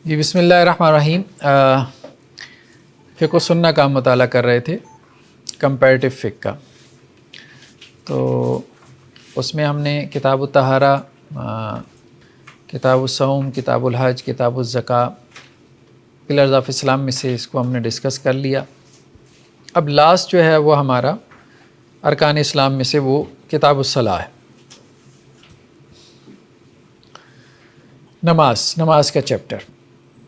جی بسم اللہ الرحمن الرحیم۔ فقہ و سنہ کا مطالعہ کر رہے تھے، کمپیریٹیو فقہ کا۔ تو اس میں ہم نے کتاب الطہارہ، کتاب الصوم، کتاب الحج، کتاب الزکاة، پلرز آف اسلام میں سے اس کو ہم نے ڈسکس کر لیا۔ اب لاسٹ جو ہے وہ ہمارا ارکان اسلام میں سے وہ کتاب الصلاۃ ہے، نماز کا چیپٹر۔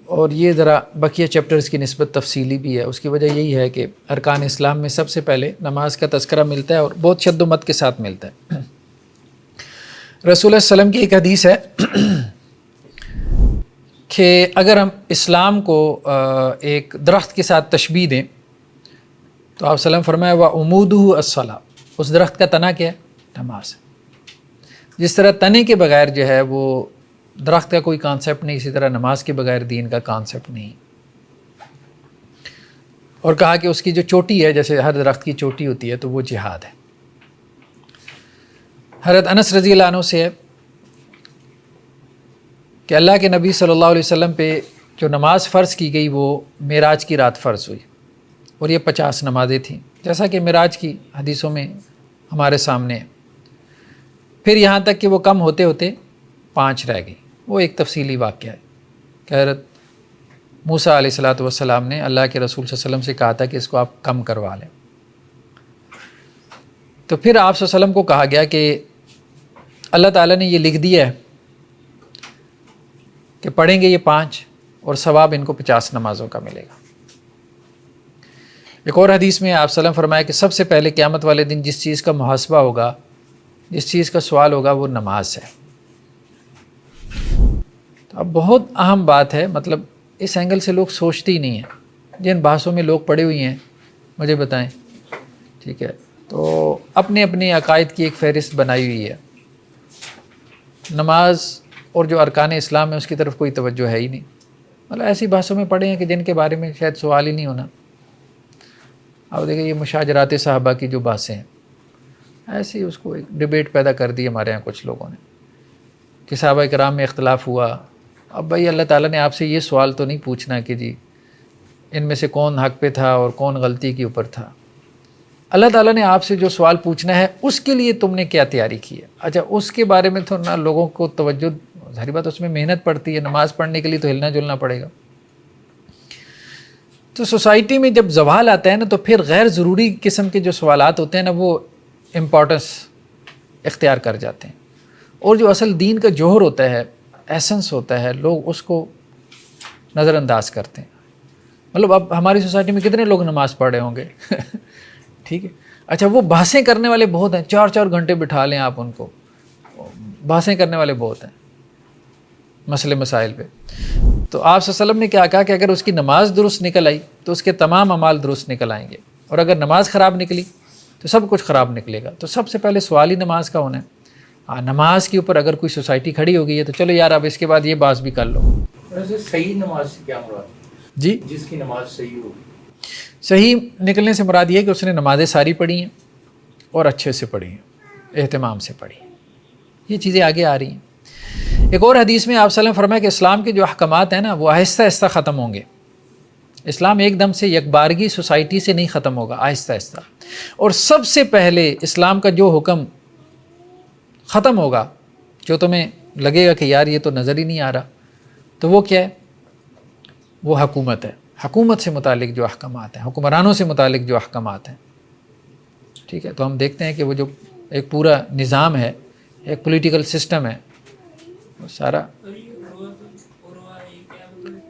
اور یہ ذرا بقیہ چیپٹرز کی نسبت تفصیلی بھی ہے۔ اس کی وجہ یہی ہے کہ ارکان اسلام میں سب سے پہلے نماز کا تذکرہ ملتا ہے اور بہت شد و مت کے ساتھ ملتا ہے۔ رسول اللہ صلی اللہ علیہ وسلم کی ایک حدیث ہے کہ اگر ہم اسلام کو ایک درخت کے ساتھ تشبیہ دیں تو آپ صلی اللہ علیہ وسلم فرمایا وَعُمُودُهُ الصَّلَاةُ، اس درخت کا تنا کیا ہے؟ نماز ہے۔ جس طرح تنے کے بغیر جو ہے وہ درخت کا کوئی کانسیپٹ نہیں، اسی طرح نماز کے بغیر دین کا کانسیپٹ نہیں۔ اور کہا کہ اس کی جو چوٹی ہے، جیسے ہر درخت کی چوٹی ہوتی ہے، تو وہ جہاد ہے۔ حضرت انس رضی اللہ عنہ سے ہے کہ اللہ کے نبی صلی اللہ علیہ وسلم پہ جو نماز فرض کی گئی وہ معراج کی رات فرض ہوئی، اور یہ 50 نمازیں تھیں، جیسا کہ معراج کی حدیثوں میں ہمارے سامنے ہے۔ پھر یہاں تک کہ وہ کم ہوتے ہوتے 5 رہ گئی۔ وہ ایک تفصیلی واقعہ ہے کہ حضرت موسیٰ علیہ السلام نے اللہ کے رسول صلی اللہ علیہ وسلم سے کہا تھا کہ اس کو آپ کم کروا لیں۔ تو پھر آپ صلی اللہ علیہ وسلم کو کہا گیا کہ اللہ تعالیٰ نے یہ لکھ دیا ہے کہ پڑھیں گے یہ 5 اور ثواب ان کو 50 نمازوں کا ملے گا۔ ایک اور حدیث میں آپ صلی اللہ علیہ وسلم فرمایا کہ سب سے پہلے قیامت والے دن جس چیز کا محاسبہ ہوگا، جس چیز کا سوال ہوگا، وہ نماز ہے۔ تو اب بہت اہم بات ہے، مطلب اس اینگل سے لوگ سوچتے ہی نہیں ہیں۔ جن بحثوں میں لوگ پڑے ہوئی ہیں مجھے بتائیں، ٹھیک ہے، تو اپنے اپنے عقائد کی ایک فہرست بنائی ہوئی ہے۔ نماز اور جو ارکان اسلام ہے اس کی طرف کوئی توجہ ہے ہی نہیں۔ مطلب ایسی بحثوں میں پڑے ہیں کہ جن کے بارے میں شاید سوال ہی نہیں ہونا۔ اب دیکھیں یہ مشاجرات صحابہ کی جو بحثیں ہیں، ایسی اس کو ایک ڈیبیٹ پیدا کر دی ہمارے ہاں کچھ لوگوں نے کہ صحابہ کرام میں اختلاف ہوا۔ اب بھائی اللہ تعالیٰ نے آپ سے یہ سوال تو نہیں پوچھنا کہ جی ان میں سے کون حق پہ تھا اور کون غلطی کے اوپر تھا۔ اللہ تعالیٰ نے آپ سے جو سوال پوچھنا ہے اس کے لیے تم نے کیا تیاری کی ہے۔ اچھا اس کے بارے میں تو نہ لوگوں کو توجہ، ظاہری بات اس میں محنت پڑتی ہے، نماز پڑھنے کے لیے تو ہلنا جلنا پڑے گا۔ تو سوسائٹی میں جب زوال آتا ہے نا تو پھر غیر ضروری قسم کے جو سوالات ہوتے ہیں نا وہ امپورٹنس اختیار کر جاتے ہیں، اور جو اصل دین کا جوہر ہوتا ہے، ایسنس ہوتا ہے، لوگ اس کو نظر انداز کرتے ہیں۔ مطلب اب ہماری سوسائٹی میں کتنے لوگ نماز پڑھ رہے ہوں گے ٹھیک ہے، اچھا وہ بحثیں کرنے والے بہت ہیں، 4 گھنٹے بٹھا لیں آپ ان کو، بحثیں کرنے والے بہت ہیں مسئلے مسائل پہ۔ تو آپ صلی اللہ علیہ وسلم نے کیا کہا کہ اگر اس کی نماز درست نکل آئی تو اس کے تمام اعمال درست نکل آئیں گے، اور اگر نماز خراب نکلی تو سب کچھ خراب نکلے گا۔ تو سب سے پہلے سوال ہی نماز کا ہونا ہے۔ نماز کے اوپر اگر کوئی سوسائٹی کھڑی ہو گئی ہے تو چلو یار اب اس کے بعد یہ بات بھی کر لو۔ ویسے صحیح نماز سے کیا مراد؟ جی جس کی نماز صحیح ہوگی، صحیح نکلنے سے مراد یہ ہے کہ اس نے نمازیں ساری پڑھی ہیں اور اچھے سے پڑھی ہیں، اہتمام سے پڑھی ہیں۔ یہ چیزیں آگے آ رہی ہیں۔ ایک اور حدیث میں آپ صلی اللہ علیہ وسلم فرمایا کہ اسلام کے جو احکامات ہیں نا وہ آہستہ آہستہ ختم ہوں گے۔ اسلام ایک دم سے یکبارگی سوسائٹی سے نہیں ختم ہوگا، آہستہ آہستہ۔ اور سب سے پہلے اسلام کا جو حکم ختم ہوگا، جو تمہیں لگے گا کہ یار یہ تو نظر ہی نہیں آ رہا، تو وہ کیا ہے؟ وہ حکومت ہے۔ حکومت سے متعلق جو احکامات ہیں، حکمرانوں سے متعلق جو احکامات ہیں، ٹھیک ہے۔ تو ہم دیکھتے ہیں کہ وہ جو ایک پورا نظام ہے، ایک پولیٹیکل سسٹم ہے، وہ سارا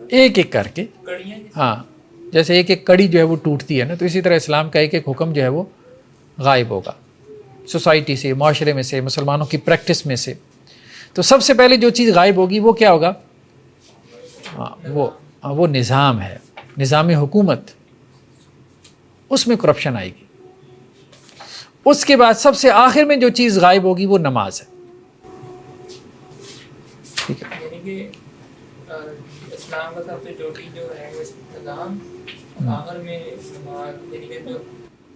ایک ایک کر کے، ہاں جیسے ایک ایک کڑی جو ہے وہ ٹوٹتی ہے نا، تو اسی طرح اسلام کا ایک ایک حکم جو ہے وہ غائب ہوگا سوسائٹی سے، معاشرے میں سے، مسلمانوں کی پریکٹس میں سے۔ تو سب سے پہلے جو چیز غائب ہوگی وہ کیا ہوگا؟ وہ نظام ہے، نظام حکومت، اس میں کرپشن آئے گی۔ اس کے بعد سب سے آخر میں جو چیز غائب ہوگی وہ نماز ہے، ٹھیک ہے۔ یعنی کہ اسلام کا سب سے چھوٹی جو ہے وہ انتظام، آخر میں نماز، یعنی کہ جو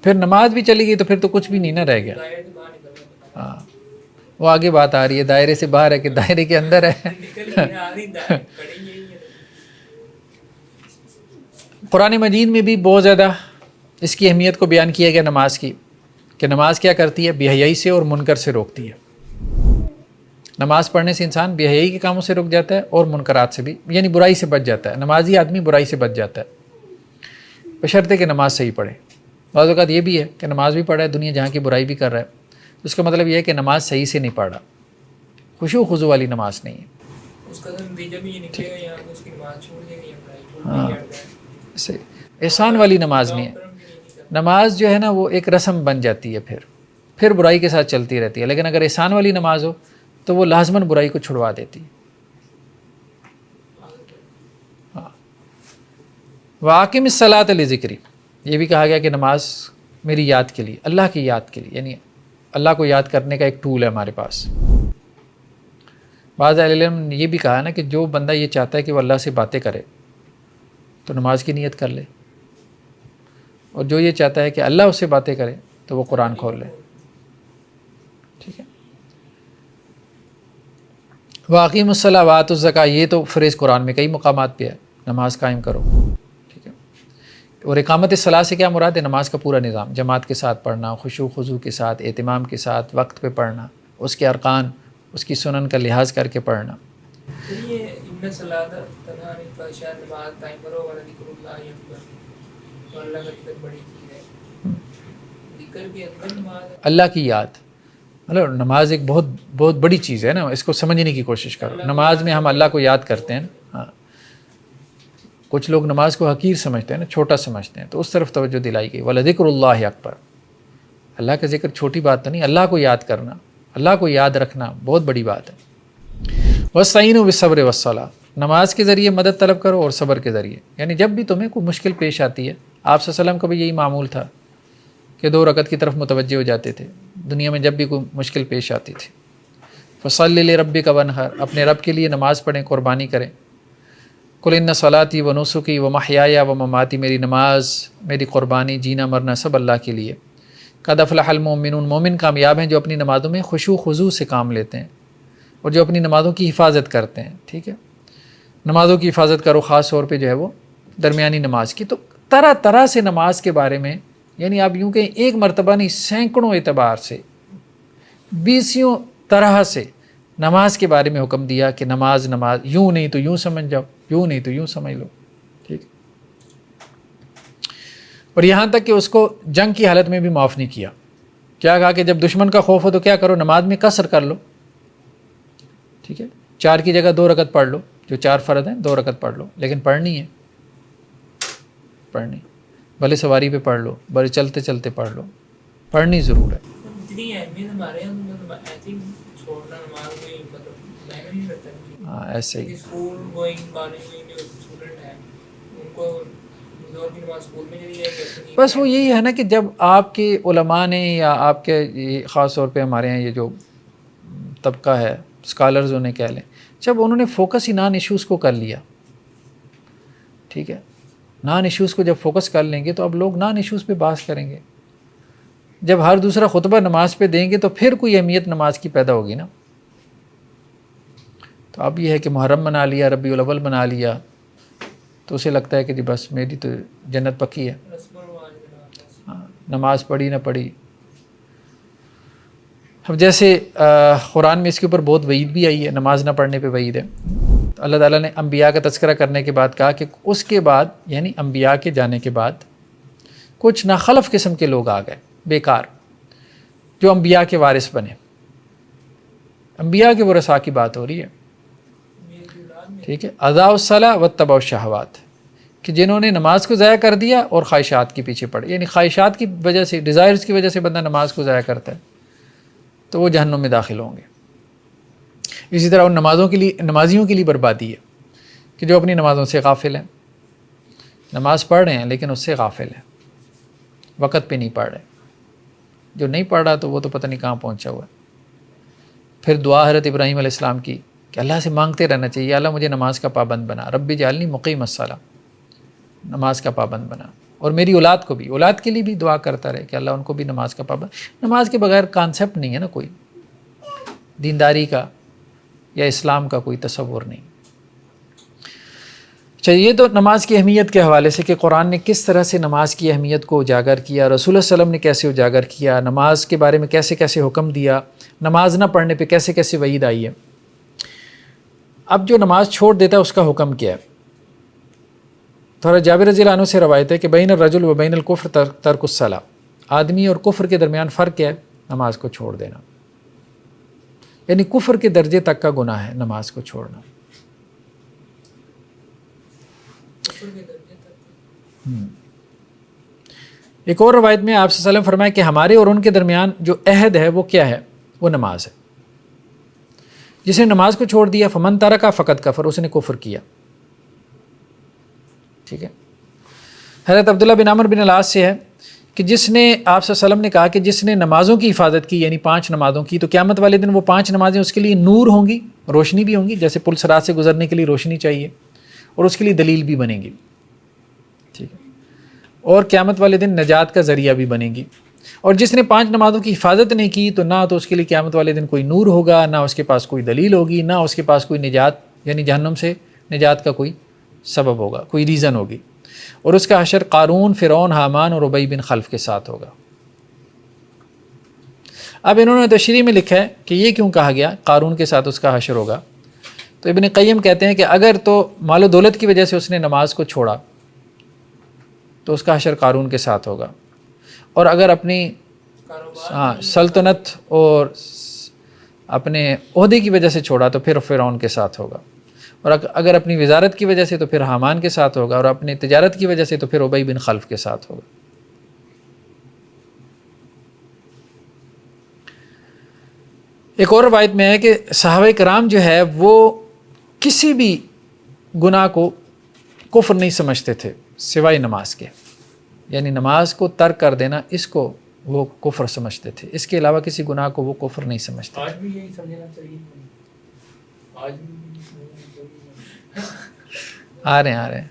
پھر نماز بھی چلی گئی تو پھر تو کچھ بھی نہیں نہ رہ گیا۔ دائرے سے باہر نکل گیا۔ ہاں وہ آگے بات آ رہی ہے، دائرے سے باہر ہے کہ دائرے کے اندر ہے۔ نکل ہی آ رہی دائرے، کڑی یہی ہے۔ قرآن مجید میں بھی بہت زیادہ اس کی اہمیت کو بیان کیا گیا نماز کی، کہ نماز کیا کرتی ہے؟ بے حیائی سے اور منکر سے روکتی ہے۔ نماز پڑھنے سے انسان بے حیائی کے کاموں سے رک جاتا ہے اور منکرات سے بھی، یعنی برائی سے بچ جاتا ہے۔ نمازی آدمی برائی سے بچ جاتا ہے، بشرطے کہ نماز صحیح پڑھے۔ بعض اوقات یہ بھی ہے کہ نماز بھی پڑھا ہے، دنیا جہاں کی برائی بھی کر رہا ہے، اس کا مطلب یہ ہے کہ نماز صحیح سے نہیں پڑھا، خشوع خضوع والی نماز نہیں ہے۔ اس کا نتیجہ بھی یہ نکلے گا یہاں اس کی نماز چھوڑ دے گا یا برائی چھوڑ ہاں، دے گا۔ صحیح احسان والی نماز نہیں ہے۔ نماز جو ہے نا وہ ایک رسم بن جاتی ہے، پھر برائی کے ساتھ چلتی رہتی ہے، لیکن اگر احسان والی نماز ہو تو وہ لازماً برائی کو چھڑوا دیتی ہے۔ ہاں، وَأَقِمِ الصَّلَاةَ لِذِكْرِی، یہ بھی کہا گیا کہ نماز میری یاد کے لیے، اللہ کی یاد کے لیے، یعنی اللہ کو یاد کرنے کا ایک ٹول ہے ہمارے پاس۔ بعض اہل علم نے یہ بھی کہا نا کہ جو بندہ یہ چاہتا ہے کہ وہ اللہ سے باتیں کرے تو نماز کی نیت کر لے، اور جو یہ چاہتا ہے کہ اللہ اس سے باتیں کرے تو وہ قرآن کھول لے۔ ٹھیک ہے، وَأَقِیمُوا الصَّلَاةَ وَآتُوا الزَّکَاۃَ، یہ تو فریض قرآن میں کئی مقامات پہ ہے، نماز قائم کرو۔ ٹھیک ہے، اور اقامت الصلاۃ سے کیا مراد ہے؟ نماز کا پورا نظام، جماعت کے ساتھ پڑھنا، خشوع خضوع کے ساتھ، اہتمام کے ساتھ، وقت پہ پڑھنا، اس کے ارکان، اس کی سنن کا لحاظ کر کے پڑھنا۔ یہ ان صلاۃ تنہی عن الفحشاء، نماز قائم کرو، ولذکر اللہ اکبر، اور اللہ کا ذکر بڑی چیز ہے۔ ذکر کے اندر نماز ہے، اللہ کی یاد، مطلب نماز ایک بہت بہت بڑی چیز ہے نا، اس کو سمجھنے کی کوشش کرو۔ نماز میں ہم اللہ کو یاد کرتے ہیں نا۔ ہاں، کچھ لوگ نماز کو حقیر سمجھتے ہیں نا، چھوٹا سمجھتے ہیں، تو اس طرف توجہ دلائی گئی، وَلَذِكْرُ اللَّهِ اکبر۔ اللہ کا ذکر چھوٹی بات تو نہیں، اللہ کو یاد کرنا، اللہ کو یاد رکھنا بہت بڑی بات ہے۔ وَاسْتَعِینُوا بِالصَّبْرِ وَالصَّلَاةِ، نماز کے ذریعے مدد طلب کرو اور صبر کے ذریعے، یعنی جب بھی تمہیں کوئی مشکل پیش آتی ہے، آپ صلی اللہ علیہ وسلم کا بھی یہی معمول تھا کہ 2 رکعت کی طرف متوجہ ہو جاتے تھے دنیا میں جب بھی کوئی مشکل پیش آتی تھی۔ فَصَلِّ لِرَبِّكَ وَانْحَرْ، اپنے رب کے لیے نماز پڑھیں، قربانی کریں۔ قُلْ إِنَّ صَلَاتِي وَنُسُكِي وَمَحْيَايَ وَمَمَاتِي، میری نماز، میری قربانی، جینا مرنا سب اللہ کے لیے۔ قَدْ أَفْلَحَ الْمُؤْمِنُونَ، مومن کامیاب ہیں جو اپنی نمازوں میں خشوع خضوع سے کام لیتے ہیں اور جو اپنی نمازوں کی حفاظت کرتے ہیں۔ ٹھیک ہے، نمازوں کی حفاظت کرو، خاص طور پہ جو ہے وہ درمیانی نماز کی۔ تو طرح طرح سے نماز کے بارے میں، یعنی آپ یوں کہ ایک مرتبہ نہیں، سینکڑوں اعتبار سے، 20 طرح سے نماز کے بارے میں حکم دیا کہ نماز یوں نہیں تو یوں سمجھ جاؤ، یوں نہیں تو یوں سمجھ لو۔ ٹھیک، اور یہاں تک کہ اس کو جنگ کی حالت میں بھی معاف نہیں کیا۔ کیا کہا کہ جب دشمن کا خوف ہو تو کیا کرو؟ نماز میں قصر کر لو۔ ٹھیک ہے، 4 کی جگہ 2 رکعت پڑھ لو، جو 4 فرض ہیں 2 رکعت پڑھ لو، لیکن پڑھنی ہے، پڑھنی، بھلے سواری پہ پڑھ لو، بھلے چلتے چلتے پڑھ لو، پڑھنی ضرور ہے۔ اتنی اہمیت ہمارے یہاں، مطلب آئی تھنک چھوڑنا نماز کوئی مطلب میں نہیں کرتا۔ ہاں ایسے ہی، اسکول گوئنگ، کالج گوئنگ جو اسٹوڈنٹ ہیں ان کو ظہر کی نماز اسکول میں چلی جائے گی۔ بس وہ یہی ہے نا کہ جب آپ کے علماء نے یا آپ کے خاص طور پہ ہمارے یہاں یہ جو طبقہ ہے، اسکالرز انہیں کہہ لیں، جب انہوں نے فوکس ہی نان ایشوز کو کر لیا، ٹھیک ہے، نان ایشوز کو جب فوکس کر لیں گے تو اب لوگ نان ایشوز پہ بحث کریں گے۔ جب ہر دوسرا خطبہ نماز پہ دیں گے تو پھر کوئی اہمیت نماز کی پیدا ہوگی نا۔ تو اب یہ ہے کہ محرم بنا لیا، ربیع الاول بنا لیا، تو اسے لگتا ہے کہ جی بس میری تو جنت پکی ہے، نماز پڑھی نہ پڑھی۔ اب جیسے قرآن میں اس کے اوپر بہت وعید بھی آئی ہے، نماز نہ پڑھنے پہ وعید ہے۔ تو اللہ تعالیٰ نے انبیاء کا تذکرہ کرنے کے بعد کہا کہ اس کے بعد، یعنی انبیاء کے جانے کے بعد کچھ ناخلف قسم کے لوگ آ گئے، بیکار، جو انبیاء کے وارث بنے۔ انبیاء کے ورثاء کی بات ہو رہی ہے، ٹھیک ہے، اضاعوا الصلاۃ واتبعوا الشہوات، کہ جنہوں نے نماز کو ضائع کر دیا اور خواہشات کے پیچھے پڑے، یعنی خواہشات کی وجہ سے، ڈیزائرز کی وجہ سے بندہ نماز کو ضائع کرتا ہے تو وہ جہنم میں داخل ہوں گے۔ اسی طرح ان نمازیوں کے لیے بربادی ہے کہ جو اپنی نمازوں سے غافل ہیں، نماز پڑھ رہے ہیں لیکن اس سے غافل ہیں، وقت پہ نہیں پڑھ رہے۔ جو نہیں پڑھ رہا تو وہ تو پتہ نہیں کہاں پہنچا ہوا ہے۔ پھر دعا حضرت ابراہیم علیہ السلام کی کہ اللہ سے مانگتے رہنا چاہیے، اللہ مجھے نماز کا پابند بنا، رب اجعلنی مقیم الصلاۃ، نماز کا پابند بنا، اور میری اولاد کو بھی، اولاد کے لیے بھی دعا کرتا رہے کہ اللہ ان کو بھی نماز کا پابند۔ نماز کے بغیر کانسیپٹ نہیں ہے نا کوئی، دینداری کا یا اسلام کا کوئی تصور نہیں۔ چلیے، یہ تو نماز کی اہمیت کے حوالے سے کہ قرآن نے کس طرح سے نماز کی اہمیت کو اجاگر کیا، رسول اللہ صلی اللہ علیہ وسلم نے کیسے اجاگر کیا، نماز کے بارے میں کیسے کیسے حکم دیا، نماز نہ پڑھنے پہ کیسے کیسے وعید آئی ہے۔ اب جو نماز چھوڑ دیتا ہے اس کا حکم کیا ہے؟ تھوڑا جابر رضی اللہ عنہ سے روایت ہے کہ بین الرجل و بین الکفر ترک الصلاۃ، آدمی اور کفر کے درمیان فرق کیا ہے؟ نماز کو چھوڑ دینا، یعنی کفر کے درجے تک کا گناہ ہے نماز کو چھوڑنا۔ ایک اور روایت میں آپ صلی اللہ علیہ وسلم فرمایا کہ ہمارے اور ان کے درمیان جو عہد ہے وہ کیا ہے؟ وہ نماز ہے۔ جس نے نماز کو چھوڑ دیا فمن ترک فقط کفر، اس نے کفر کیا۔ ٹھیک ہے۔ حضرت عبداللہ بن عمرو بن العاص سے ہے کہ جس نے، آپ صلی اللہ علیہ وسلم نے کہا کہ جس نے نمازوں کی حفاظت کی، یعنی 5 نمازوں کی، تو قیامت والے دن وہ 5 نمازیں اس کے لیے نور ہوں گی، روشنی بھی ہوں گی، جیسے پل صراط سے گزرنے کے لیے روشنی چاہیے، اور اس کے لیے دلیل بھی بنے گی۔ ٹھیک ہے۔ اور قیامت والے دن نجات کا ذریعہ بھی بنے گی۔ اور جس نے 5 نمازوں کی حفاظت نہیں کی تو نہ تو اس کے لیے قیامت والے دن کوئی نور ہوگا، نہ اس کے پاس کوئی دلیل ہوگی، نہ اس کے پاس کوئی نجات، یعنی جہنم سے نجات کا کوئی سبب ہوگا، کوئی ریزن ہوگی۔ اور اس کا حشر قارون، فرعون، حامان اور ابی بن خلف کے ساتھ ہوگا۔ اب انہوں نے تشریح میں لکھا ہے کہ یہ کیوں کہا گیا قارون کے ساتھ اس کا حشر ہوگا، تو ابن قیم کہتے ہیں کہ اگر تو مال و دولت کی وجہ سے اس نے نماز کو چھوڑا تو اس کا حشر قارون کے ساتھ ہوگا، اور اگر اپنی سلطنت اور اپنے عہدے کی وجہ سے چھوڑا تو پھر فرعون کے ساتھ ہوگا، اور اگر اپنی وزارت کی وجہ سے تو پھر حامان کے ساتھ ہوگا، اور اپنی تجارت کی وجہ سے تو پھر ابی بن خلف کے ساتھ ہوگا۔ ایک اور روایت میں ہے کہ صحابہ کرام جو ہے وہ کسی بھی گناہ کو کفر نہیں سمجھتے تھے سوائے نماز کے، یعنی نماز کو ترک کر دینا اس کو وہ کفر سمجھتے تھے، اس کے علاوہ کسی گناہ کو وہ کفر نہیں سمجھتے۔ آج بھی یہی سمجھنا چاہیے، آج بھی آ رہے ہیں۔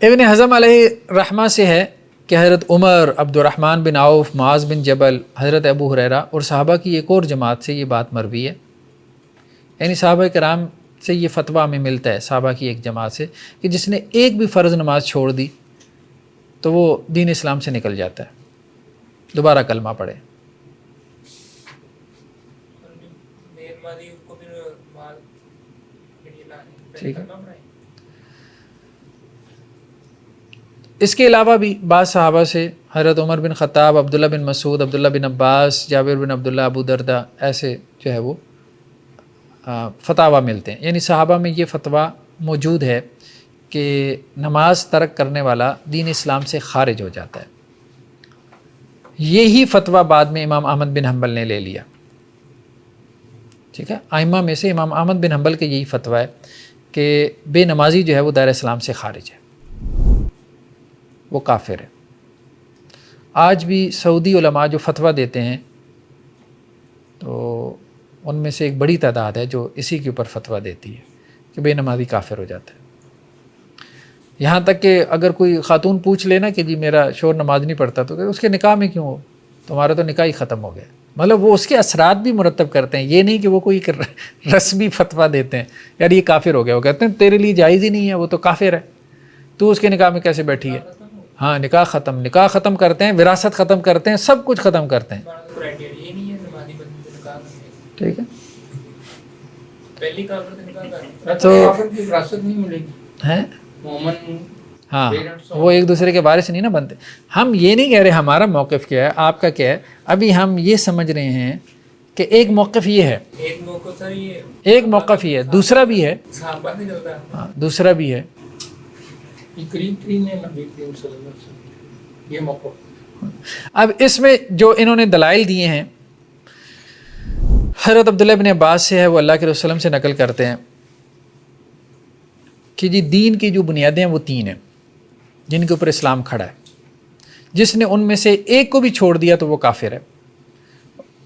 ابن حزم علیہ رحمہ سے ہے کہ حضرت عمر، عبد الرحمن بن عوف، معاذ بن جبل، حضرت ابو ہریرہ اور صحابہ کی ایک اور جماعت سے یہ بات مروی ہے، یعنی صحابہ کرام سے یہ فتویٰ ہمیں ملتا ہے، صحابہ کی ایک جماعت سے، کہ جس نے ایک بھی فرض نماز چھوڑ دی تو وہ دین اسلام سے نکل جاتا ہے، دوبارہ کلمہ پڑھے۔ ٹھیک ہے۔ اس کے علاوہ بھی بعض صحابہ سے حضرت عمر بن خطاب، عبداللہ بن مسعود، عبداللہ بن عباس، جابر بن عبداللہ، ابو دردہ، ایسے جو ہے وہ فتاویٰ ملتے ہیں، یعنی صحابہ میں یہ فتویٰ موجود ہے کہ نماز ترک کرنے والا دین اسلام سے خارج ہو جاتا ہے۔ یہی فتویٰ بعد میں امام احمد بن حنبل نے لے لیا۔ ٹھیک ہے، ائمہ میں سے امام احمد بن حنبل کا یہی فتویٰ ہے کہ بے نمازی جو ہے وہ دائرہ اسلام سے خارج ہے، وہ کافر ہے۔ آج بھی سعودی علماء جو فتویٰ دیتے ہیں تو ان میں سے ایک بڑی تعداد ہے جو اسی کے اوپر فتویٰ دیتی ہے کہ بے نمازی کافر ہو جاتا ہے۔ یہاں تک کہ اگر کوئی خاتون پوچھ لینا کہ جی میرا شوہر نماز نہیں پڑھتا تو کہ اس کے نکاح میں کیوں ہو، تمہارا تو نکاح ہی ختم ہو گیا۔ مطلب وہ اس کے اثرات بھی مرتب کرتے ہیں، یہ نہیں کہ وہ کوئی رسمی فتویٰ دیتے ہیں یار یہ کافر ہو گیا، وہ کہتے ہیں تیرے لیے جائز ہی نہیں ہے، وہ تو کافر ہے، تو اس کے نکاح میں کیسے بیٹھی ہے۔ ہاں، نکاح ختم کرتے ہیں، وراثت ختم کرتے ہیں، سب کچھ ختم کرتے ہیں۔ ٹھیک ہے، تو وراثت نہیں ملے گی ہیں، مومن، ہاں وہ ایک دوسرے کے وارث نہیں نا بنتے۔ ہم یہ نہیں کہہ رہے ہمارا موقف کیا ہے، آپ کا کیا ہے، ابھی ہم یہ سمجھ رہے ہیں کہ ایک موقف یہ ہے، ایک موقف یہ ہے، دوسرا بھی ہے، ہاں دوسرا بھی ہے۔ قریب ترین ہے نبی کریم صلی اللہ علیہ وسلم، یہ موقف۔ اب اس میں جو انہوں نے دلائل دیے ہیں حضرت عبداللہ بن عباس سے ہے، وہ اللہ کے رسول صلی اللہ علیہ وسلم سے نقل کرتے ہیں کہ جی دین کی جو بنیادیں ہیں وہ 3 ہیں جن کے اوپر اسلام کھڑا ہے، جس نے ان میں سے ایک کو بھی چھوڑ دیا تو وہ کافر ہے۔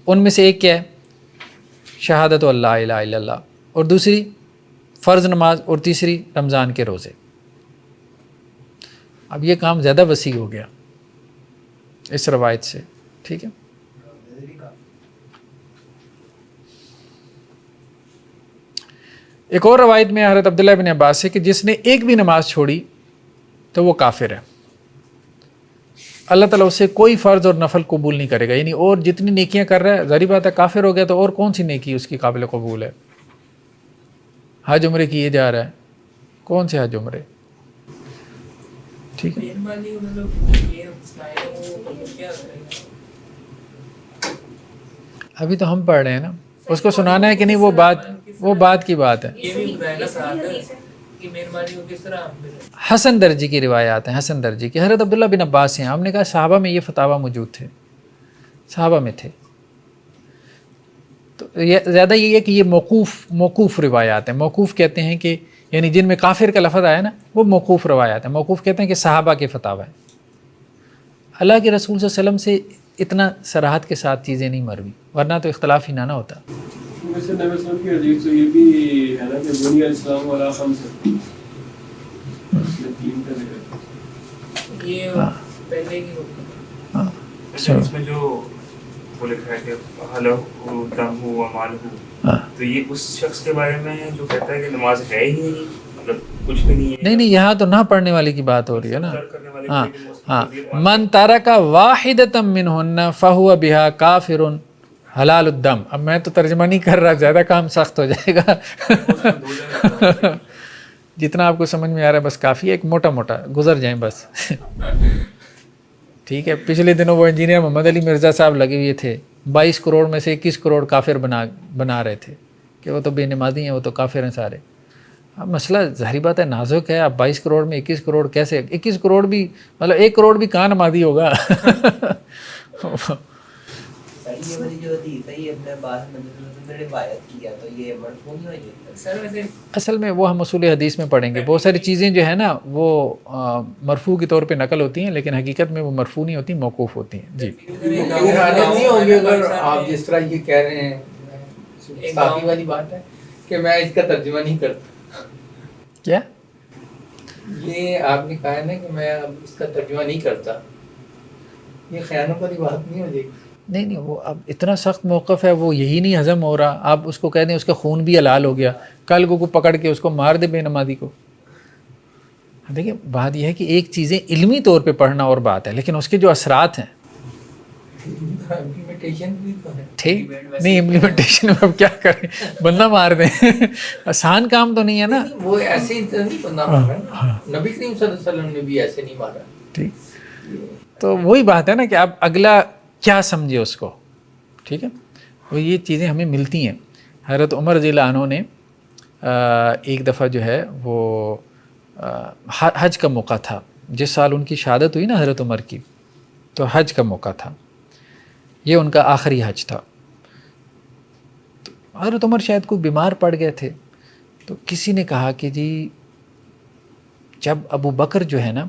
ان میں سے ایک کیا ہے؟ شہادت اللہ الہ الا اللہ، اور دوسری فرض نماز، اور تیسری رمضان کے روزے۔ اب یہ کام زیادہ وسیع ہو گیا اس روایت سے، ٹھیک ہے۔ ایک اور روایت میں حضرت عبداللہ بن عباس سے کہ جس نے ایک بھی نماز چھوڑی تو وہ کافر ہے، اللہ تعالیٰ اسے کوئی فرض اور نفل قبول نہیں کرے گا، یعنی اور جتنی نیکیاں کر رہا ہے ظاہری بات ہے کافر ہو گیا تو اور کون سی نیکی اس کی قابل قبول ہے؟ حج عمرے کیے جا رہا ہے، کون سے حج عمرے؟ ٹھیک ہے، ابھی تو ہم پڑھ رہے ہیں نا، اس کو سنانا ہے کہ نہیں، وہ بات کی بات ہے۔ حسن درجی کی روایات ہیں، حسن درجی کی، حضرت عبداللہ بن عباس ہیں، ہم نے کہا صحابہ میں یہ فتاویٰ موجود تھے، صحابہ میں تھے، تو زیادہ یہ ہے کہ یہ موقوف روایات ہیں۔ موقوف کہتے ہیں کہ یعنی جن میں کافر کا لفظ آیا نا وہ موقوف روایات ہیں۔ موقوف کہتے ہیں کہ صحابہ کے فتاویٰ ہیں، اللہ کے رسول صلی اللہ علیہ وسلم سے اتنا صراحت کے ساتھ چیزیں نہیں مروی، ورنہ تو اختلاف ہی نہ ہوتا۔ ویسے نبی صلی اللہ علیہ وسلم کی حدیث تو یہ بھی ہے نا کہ بنی الاسلام علی خمس، تین کا ذکر، یہ پہلے کی ہاں اس میں جو وہ لکھا ہے کہ حلہ دم ہو امال ہو، تو یہ اس شخص کے بارے میں جو کہتا ہے کہ نماز ہے ہی نہیں، مطلب کچھ بھی نہیں ہے۔ نہیں یہاں تو نہ پڑھنے والے کی بات ہو رہی ہے نا۔ ہاں من ترک واحدۃ منہن فہو بہا کافر حلال الدم۔ اب میں تو ترجمہ نہیں کر رہا، زیادہ کام سخت ہو جائے گا، جتنا آپ کو سمجھ میں آ رہا ہے بس کافی ہے، ایک موٹا گزر جائیں بس، ٹھیک ہے۔ پچھلے دنوں وہ انجینئر محمد علی مرزا صاحب لگے ہوئے تھے، 22 کروڑ میں سے 21 کروڑ کافر بنا رہے تھے کہ وہ تو بے نمازی ہیں، وہ تو کافر ہیں سارے۔ اب مسئلہ ظاہری بات ہے نازک ہے، اب 22 کروڑ میں 21 کروڑ کیسے؟ 21 کروڑ بھی مطلب 1 کروڑ بھی کہاں نمازی ہوگا؟ یہ والی جو حدیث ہے یہ ابن عباس نے روایت کیا تو یہ مرفوع نہیں ہوئی؟ اصل میں وہ ہم اصول حدیث میں پڑھیں گے، بہت ساری چیزیں جو ہے نا وہ مرفوع کے طور پہ نقل ہوتی ہیں لیکن حقیقت میں وہ مرفوع نہیں ہوتی، موقوف ہوتی ہیں۔ جی یہ حالت نہیں ہوگی اگر آپ جس طرح یہ کہہ رہے ہیں، صافی والی بات ہے کہ میں اس کا ترجمہ نہیں کرتا۔ کیا یہ آپ نے کہا ہے نا کہ میں اب اس کا ترجمہ نہیں کرتا، یہ خیانت والی بات نہیں ہو جائے گی؟ نہیں وہ اب اتنا سخت موقف ہے، وہ یہی نہیں ہضم ہو رہا، آپ اس کو کہہ دیں اس کا خون بھی حلال ہو گیا، کل کو پکڑ کے اس کو مار دے بے نمازی کو۔ دیکھیں بات یہ ہے کہ ایک چیزیں علمی طور پہ پڑھنا اور بات ہے، لیکن اس کے جو اثرات ہیں امپلیمنٹیشن بھی تو ہے۔ ٹھیک نہیں، امپلیمنٹیشن میں اب کیا کریں، بندہ مار دیں، آسان کام تو نہیں ہے نا۔ وہ ایسے ہی تو نہیں بندہ مارا نا، نبی کریم صلی اللہ علیہ وسلم نے بھی ایسے نہیں مارا۔ ٹھیک، تو وہی بات ہے نا کہ آپ اگلا کیا سمجھے اس کو، ٹھیک ہے۔ وہ یہ چیزیں ہمیں ملتی ہیں۔ حضرت عمر رضی اللہ عنہ نے ایک دفعہ جو ہے وہ حج کا موقع تھا، جس سال ان کی شہادت ہوئی نا حضرت عمر کی، تو حج کا موقع تھا، یہ ان کا آخری حج تھا۔ تو حضرت عمر شاید کوئی بیمار پڑ گئے تھے، تو کسی نے کہا کہ جی جب ابو بکر جو ہے نا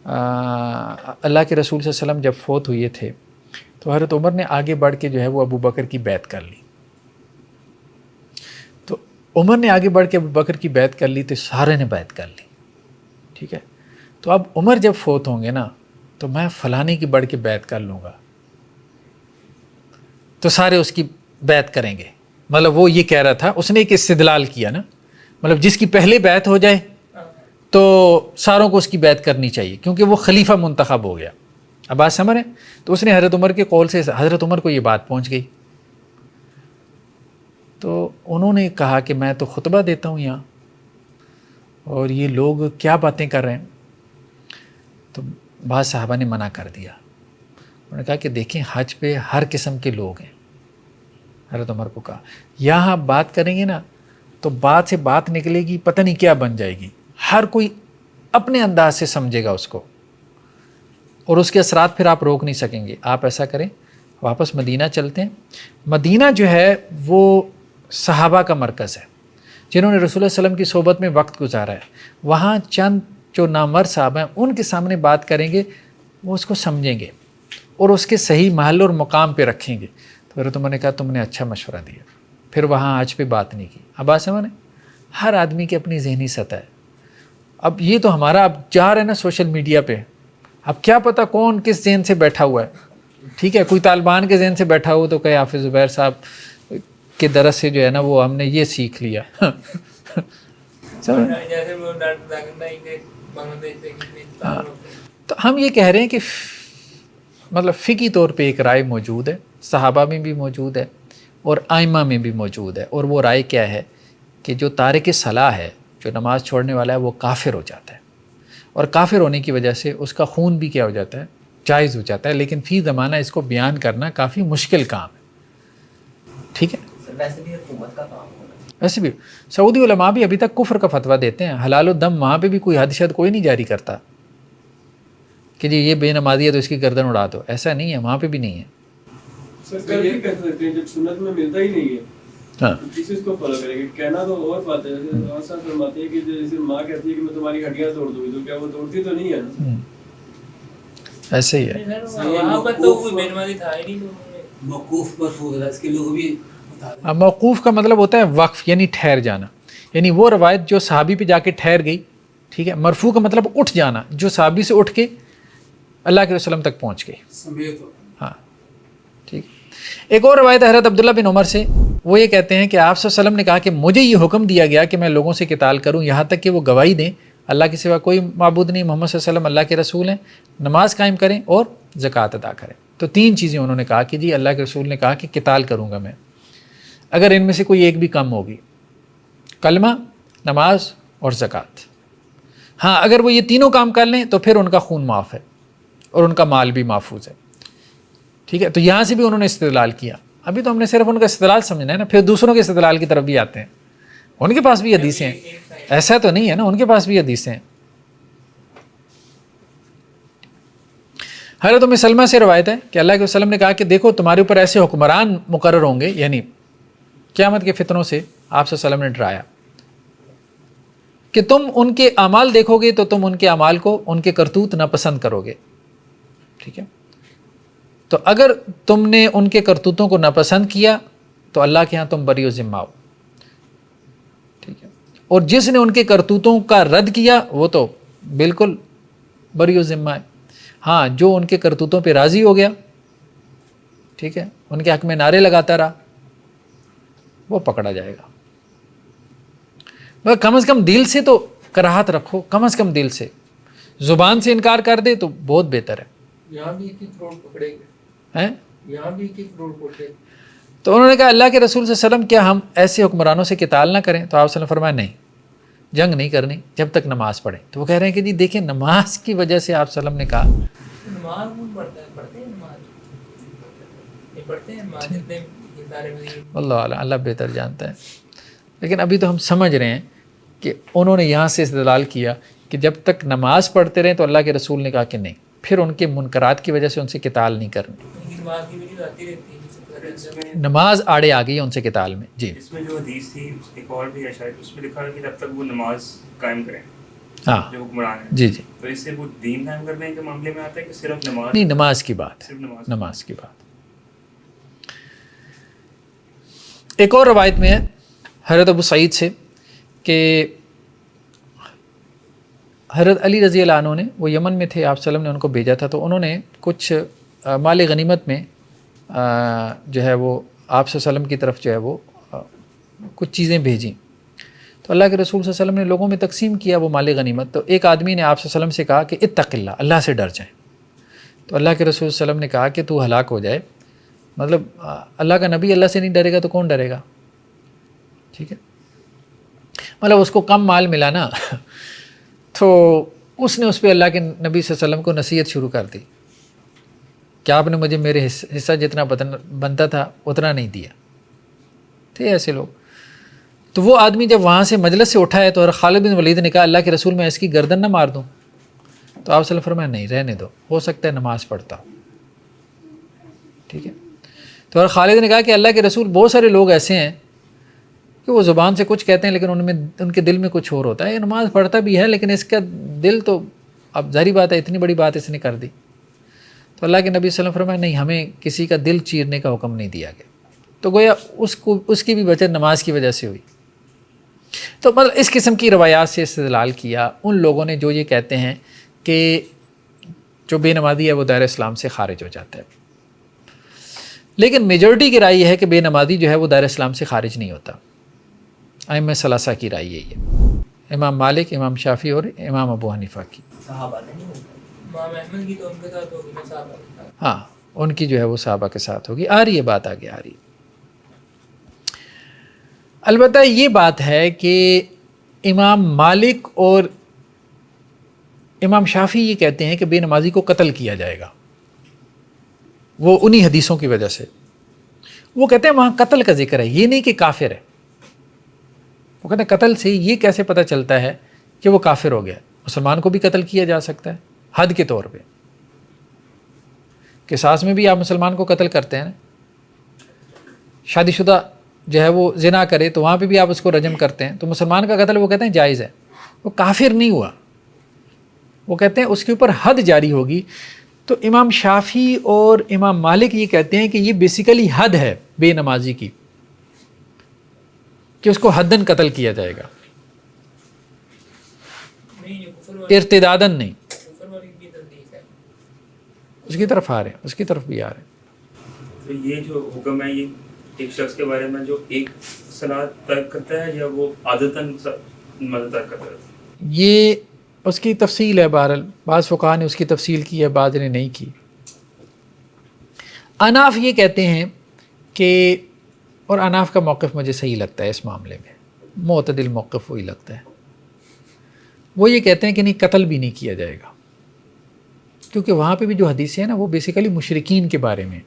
اللہ کے رسول صلی اللہ علیہ وسلم جب فوت ہوئے تھے تو حضرت عمر نے آگے بڑھ کے جو ہے وہ ابو بکر کی بیعت کر لی۔ تو عمر نے آگے بڑھ کے ابو بکر کی بیعت کر لی تو سارے نے بیعت کر لی، ٹھیک ہے۔ تو اب عمر جب فوت ہوں گے نا تو میں فلانے کی بڑھ کے بیعت کر لوں گا، تو سارے اس کی بیعت کریں گے۔ مطلب وہ یہ کہہ رہا تھا، اس نے ایک استدلال کیا نا، مطلب جس کی پہلے بیعت ہو جائے تو ساروں کو اس کی بیعت کرنی چاہیے کیونکہ وہ خلیفہ منتخب ہو گیا۔ اب بات سمجھ رہے ہیں؟ تو اس نے حضرت عمر کے قول سے حضرت عمر کو یہ بات پہنچ گئی، تو انہوں نے کہا کہ میں تو خطبہ دیتا ہوں یہاں اور یہ لوگ کیا باتیں کر رہے ہیں۔ تو بعض صحابہ نے منع کر دیا، انہوں نے کہا کہ دیکھیں حج پہ ہر قسم کے لوگ ہیں۔ حضرت عمر کو کہا یہاں بات کریں گے نا تو بات سے بات نکلے گی، پتہ نہیں کیا بن جائے گی، ہر کوئی اپنے انداز سے سمجھے گا اس کو اور اس کے اثرات پھر آپ روک نہیں سکیں گے۔ آپ ایسا کریں واپس مدینہ چلتے ہیں۔ مدینہ جو ہے وہ صحابہ کا مرکز ہے جنہوں نے رسول اللہ علیہ وسلم کی صحبت میں وقت گزارا ہے، وہاں چند جو نامور صحابہ ہیں ان کے سامنے بات کریں گے، وہ اس کو سمجھیں گے اور اس کے صحیح محل اور مقام پہ رکھیں گے۔ تو حضرت عمر نے کہا تم نے اچھا مشورہ دیا، پھر وہاں آج پہ بات نہیں کی۔ اب بات سمجھ، ہر آدمی کی اپنی ذہنی سطح ہے۔ اب یہ تو ہمارا اب جا رہے ہیں نا سوشل میڈیا پہ، اب کیا پتہ کون کس ذہن سے بیٹھا ہوا ہے، ٹھیک ہے۔ کوئی طالبان کے ذہن سے بیٹھا ہو تو کہ حافظ زبیر صاحب کے درس سے جو ہے نا وہ ہم نے یہ سیکھ لیا جیسے وہ ڈاکٹر ذاکر نائک کے بنگلہ دیش کے تو ہم یہ کہہ رہے ہیں کہ مطلب فقہی طور پہ ایک رائے موجود ہے، صحابہ میں بھی موجود ہے اور ائمہ میں بھی موجود ہے، اور وہ رائے کیا ہے کہ جو تارک صلاح ہے، جو نماز چھوڑنے والا ہے، وہ کافر ہو جاتا ہے، اور کافر ہونے کی وجہ سے اس کا خون بھی کیا ہو جاتا ہے، جائز ہو جاتا ہے، لیکن فی زمانہ اس کو بیان کرنا کافی مشکل کام ہے، ٹھیک ہے۔ ویسے بھی حکومت کا کام ہونا، ویسے بھی سعودی علماء بھی ابھی تک کفر کا فتویٰ دیتے ہیں، حلال الدم وہاں پہ بھی کوئی حد شد کوئی نہیں جاری کرتا کہ جی یہ بے نمازی ہے تو اس کی گردن اڑا دو، ایسا نہیں ہے، وہاں پہ بھی نہیں ہے۔ سر کر بھی کہہ سکتے ہیں جب سنت میں ملتا ہی نہیں ہے، ہاں کس چیز کو فالو کرے گا؟ کہنا تو اور بات ہے، جیسے صاحب فرماتے ہیں کہ جیسے ماں کہتی ہے کہ میں تمہاری ہڈیاں توڑ دوں گی، تو کیا وہ توڑتی تو نہیں ہے نا؟ ایسے ہی ہے۔ وہاں پر تو کوئی بے نمازی تھا ہی نہیں، موقوف پر ہوگا اس کے لوگ بھی بتا دیں۔ اب موقوف کا مطلب ہوتا ہے وقف، یعنی ٹھہر جانا، یعنی وہ روایت جو صحابی پہ جا کے ٹھہر گئی، ٹھیک ہے۔ مرفوع کا مطلب اٹھ جانا، جو صحابی سے اٹھ کے اللہ کے وسلم تک پہنچ گئی، سمیت ہو۔ ہاں ٹھیک۔ ایک اور روایت حضرت عبداللہ بن عمر سے، وہ یہ کہتے ہیں کہ آپ صلی اللہ علیہ وسلم نے کہا کہ مجھے یہ حکم دیا گیا کہ میں لوگوں سے قتال کروں یہاں تک کہ وہ گواہی دیں اللہ کے سوا کوئی معبود نہیں، محمد صلی اللہ علیہ وسلم اللہ کے رسول ہیں، نماز قائم کریں اور زکوٰۃ ادا کریں۔ تو تین چیزیں انہوں نے کہا کہ جی اللہ کے رسول نے کہا کہ قتال کروں گا میں، اگر ان میں سے کوئی ایک بھی کم ہوگی، کلمہ، نماز اور زکوٰۃ۔ ہاں اگر وہ یہ تینوں کام کر لیں تو پھر ان کا خون معاف ہے اور ان کا مال بھی محفوظ ہے، ٹھیک ہے۔ تو یہاں سے بھی انہوں نے استدلال کیا۔ ابھی تو ہم نے صرف ان کا استدلال سمجھنا ہے نا، پھر دوسروں کے استدلال کی طرف بھی آتے ہیں، ان کے پاس بھی حدیثیں ہیں، ایسا تو نہیں ہے نا، ان کے پاس بھی حدیثیں ہیں۔ حضرت ام سلمہ سے روایت ہے کہ اللہ کے وسلم نے کہا کہ دیکھو تمہارے اوپر ایسے حکمران مقرر ہوں گے، یعنی قیامت کے فتنوں سے آپ صلی اللہ علیہ وسلم نے ڈرایا کہ تم ان کے اعمال دیکھو گے تو تم ان کے اعمال کو، ان کے کرتوت ناپسند کرو گے، ٹھیک ہے۔ تو اگر تم نے ان کے کرتوتوں کو ناپسند کیا تو اللہ کے ہاں تم بری و ذمہ ہو، ٹھیک ہے۔ اور جس نے ان کے کرتوتوں کا رد کیا وہ تو بالکل بری و ذمہ ہے۔ ہاں جو ان کے کرتوتوں پہ راضی ہو گیا، ٹھیک ہے، ان کے حق میں نعرے لگاتا رہا، وہ پکڑا جائے گا۔ مگر کم از کم دل سے تو کراہت رکھو، کم از کم دل سے، زبان سے انکار کر دے تو بہت بہتر ہے۔ یہاں بھی 1 کروڑ پکڑے گے، ہیں یہاں بھی 1 کروڑ پکڑے گے۔ تو انہوں نے کہا اللہ کے رسول صلی اللہ علیہ وسلم کیا ہم ایسے حکمرانوں سے قتال نہ کریں؟ تو آپ صلی اللہ علیہ وسلم فرمایا نہیں، جنگ نہیں کرنی جب تک نماز پڑھیں۔ تو وہ کہہ رہے ہیں کہ جی دیکھیں نماز کی وجہ سے آپ صلی اللہ علیہ وسلم نے کہا نماز کون پڑھتا ہے؟ پڑھتے ہیں نماز، یہ پڑھتے ہیں نماز، جتنے ادارے میں اللہ اعلیٰ، اللہ بہتر جانتا ہے۔ لیکن ابھی تو ہم سمجھ رہے ہیں کہ انہوں نے یہاں سے استدلال کیا کہ جب تک نماز پڑھتے رہیں تو اللہ کے رسول نے کہا کہ نہیں، پھر ان کے منکرات کی وجہ سے ان سے قتال نہیں کرنی، نماز کی ویڈیو آتی رہتی ہے۔ نماز آڑے آ گئی ہے ان سے قتال میں۔ جی اس میں جو حدیث تھی ایک اور بھی ہے شاید، اس میں لکھا ہے کہ جب تک وہ نماز قائم کریں ہاں جو حکمران ہیں، جی جی، تو اس سے وہ دین قائم کرنے کے معاملے میں آتا ہے کہ صرف نماز؟ نہیں، نماز کی بات ہے، صرف نماز۔ نماز کی بات۔ ایک اور روایت میں ہے حضرت ابو سعید سے کہ حضرت علی رضی اللہ عنہ نے، وہ یمن میں تھے، آپ صلی اللہ علیہ وسلم نے ان کو بھیجا تھا، تو انہوں نے کچھ مال غنیمت میں جو ہے وہ آپ صلی اللہ علیہ وسلم کی طرف جو ہے وہ کچھ چیزیں بھیجیں۔ تو اللہ کے رسول صلی اللہ علیہ وسلم نے لوگوں میں تقسیم کیا وہ مال غنیمت۔ تو ایک آدمی نے آپ صلی اللہ علیہ وسلم سے کہا کہ اتق اللہ، اللہ سے ڈر جائیں۔ تو اللہ کے رسول صلی اللہ علیہ وسلم نے کہا کہ تو ہلاک ہو جائے، مطلب اللہ کا نبی اللہ سے نہیں ڈرے گا تو کون ڈرے گا، ٹھیک ہے۔ مطلب اس کو کم مال ملا نا تو اس نے اس پہ اللہ کے نبی صلی اللہ علیہ وسلم کو نصیحت شروع کر دی کہ آپ نے مجھے میرے حصہ جتنا بنتا تھا اتنا نہیں دیا، تھے ایسے لوگ۔ تو وہ آدمی جب وہاں سے مجلس سے اٹھا ہے تو خالد بن ولید نے کہا اللہ کے رسول میں اس کی گردن نہ مار دوں؟ تو آپ صلی اللہ علیہ وسلم فرمایا نہیں، رہنے دو، ہو سکتا ہے نماز پڑھتا ہو، ٹھیک ہے۔ تو خالد نے کہا کہ اللہ کے رسول بہت سارے لوگ ایسے ہیں کہ وہ زبان سے کچھ کہتے ہیں لیکن ان کے دل میں کچھ اور ہوتا ہے، یہ نماز پڑھتا بھی ہے لیکن اس کا دل تو، اب ظاہری بات ہے اتنی بڑی بات اس نے کر دی۔ تو اللہ کے نبی صلی اللہ علیہ وسلم فرمایا نہیں، ہمیں کسی کا دل چیرنے کا حکم نہیں دیا گیا۔ تو گویا اس کی بھی بچت نماز کی وجہ سے ہوئی۔ تو مطلب اس قسم کی روایات سے استدلال کیا ان لوگوں نے جو یہ کہتے ہیں کہ جو بے نمازی ہے وہ دائرہ اسلام سے خارج ہو جاتا ہے، لیکن میجورٹی کی رائے یہ ہے کہ بے نمازی جو ہے وہ دائرہ اسلام سے خارج نہیں ہوتا، ائمہ ثلاثہ کی رائے یہی ہے، امام مالک، امام شافعی اور امام ابو حنیفہ کی۔ صحابہ نے نہیں ہوتا، امام احمد کی تو ان کے ساتھ ہوگی نا صحابہ کے ساتھ۔ ہاں ان کی جو ہے وہ صحابہ کے ساتھ ہوگی، آ رہی ہے بات، آگے آ رہی ہے۔ البتہ یہ بات ہے کہ امام مالک اور امام شافعی یہ کہتے ہیں کہ بے نمازی کو قتل کیا جائے گا، وہ انہی حدیثوں کی وجہ سے۔ وہ کہتے ہیں وہاں قتل کا ذکر ہے، یہ نہیں کہ کافر ہے۔ وہ کہتے ہیں قتل سے یہ کیسے پتہ چلتا ہے کہ وہ کافر ہو گیا؟ مسلمان کو بھی قتل کیا جا سکتا ہے حد کے طور پہ، قصاص میں بھی آپ مسلمان کو قتل کرتے ہیں نا، شادی شدہ جو ہے وہ زنا کرے تو وہاں پہ بھی آپ اس کو رجم کرتے ہیں، تو مسلمان کا قتل وہ کہتے ہیں جائز ہے، وہ کافر نہیں ہوا، وہ کہتے ہیں اس کے اوپر حد جاری ہوگی۔ تو امام شافعی اور امام مالک یہ کہتے ہیں کہ یہ بیسیکلی حد ہے بے نمازی کی، کہ اس کو حدن قتل کیا جائے گا، نہیں، جو کفر والی ارتدادن نہیں۔ کفر والی بھی تردید ہے۔ اس کی طرف آ رہے ہیں، اس کی طرف بھی آ رہے ہیں۔ تو یہ جو حکم ہے یہ ایک شخص کے بارے میں جو ایک صلاۃ ترک کرتا ہے یا وہ عادتاً ترک کرتا ہے؟ یہ اس کی تفصیل ہے، بہرحال بعض فقہاء نے اس کی تفصیل کی ہے، بعض نے نہیں کی۔ اناف یہ کہتے ہیں کہ، اور اناف کا موقف مجھے صحیح لگتا ہے اس معاملے میں، معتدل موقف وہی لگتا ہے، وہ یہ کہتے ہیں کہ نہیں قتل بھی نہیں کیا جائے گا، کیونکہ وہاں پہ بھی جو حدیثیں ہیں نا وہ بیسیکلی مشرکین کے بارے میں،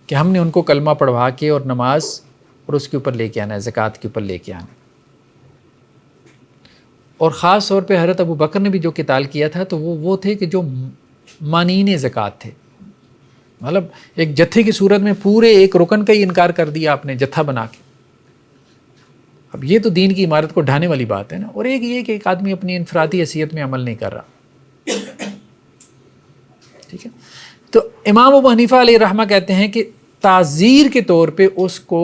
کہ ہم نے ان کو کلمہ پڑھوا کے اور نماز اور اس کے اوپر لے کے آنا ہے، زکوٰۃ کے اوپر لے کے آنا ہے۔ اور خاص طور پہ حضرت ابو بکر نے بھی جو قتال کیا تھا تو وہ تھے کہ جو مانین زکوٰۃ تھے، مطلب ایک جتھے کی صورت میں پورے ایک رکن کا ہی انکار کر دیا آپ نے جتھا بنا کے۔ اب یہ تو دین کی عمارت کو ڈھانے والی بات ہے نا، اور ایک یہ کہ ایک آدمی اپنی انفرادی حیثیت میں عمل نہیں کر رہا، ٹھیک ہے۔ تو امام ابو حنیفہ علیہ الرحمہ کہتے ہیں کہ تعزیر کے طور پہ اس کو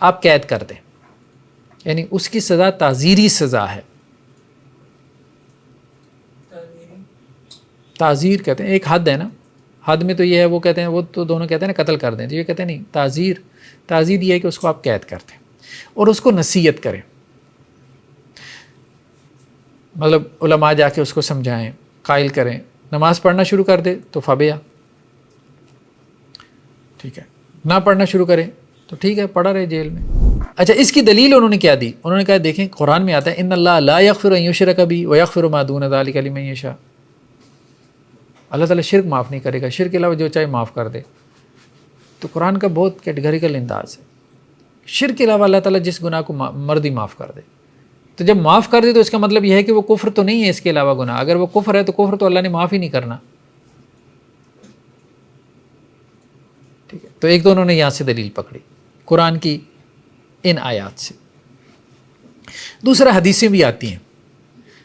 آپ قید کر دیں، یعنی اس کی سزا تعزیری سزا ہے۔ تعزیر کہتے ہیں، ایک حد ہے نا، حد میں تو یہ ہے، وہ کہتے ہیں، وہ تو دونوں کہتے ہیں نا قتل کر دیں، تو یہ کہتے ہیں نہیں، تعزیر یہ ہے کہ اس کو آپ قید کر دیں اور اس کو نصیحت کریں، مطلب علماء جا کے اس کو سمجھائیں، قائل کریں، نماز پڑھنا شروع کر دے تو فبیا، ٹھیک ہے، نہ پڑھنا شروع کرے تو ٹھیک ہے، پڑھا رہے جیل میں۔ اچھا، اس کی دلیل انہوں نے کیا دی؟ انہوں نے کہا دیکھیں قرآن میں آتا ہے ان اللہ لا یغفر ان یشرک بہ ویغفر ما دون ذلک لمن یشاء، اللہ تعالیٰ شرک معاف نہیں کرے گا، شرک کے علاوہ جو چاہے معاف کر دے۔ تو قرآن کا بہت کیٹیگریکل انداز ہے، شرک کے علاوہ اللہ تعالیٰ جس گناہ کو مرضی معاف کر دے، تو جب معاف کر دے تو اس کا مطلب یہ ہے کہ وہ کفر تو نہیں ہے اس کے علاوہ گناہ، اگر وہ کفر ہے تو کفر تو اللہ نے معاف ہی نہیں کرنا، ٹھیک ہے۔ تو ایک تو انہوں نے یہاں سے دلیل پکڑی قرآن کی ان آیات سے۔ دوسرا حدیثیں بھی آتی ہیں،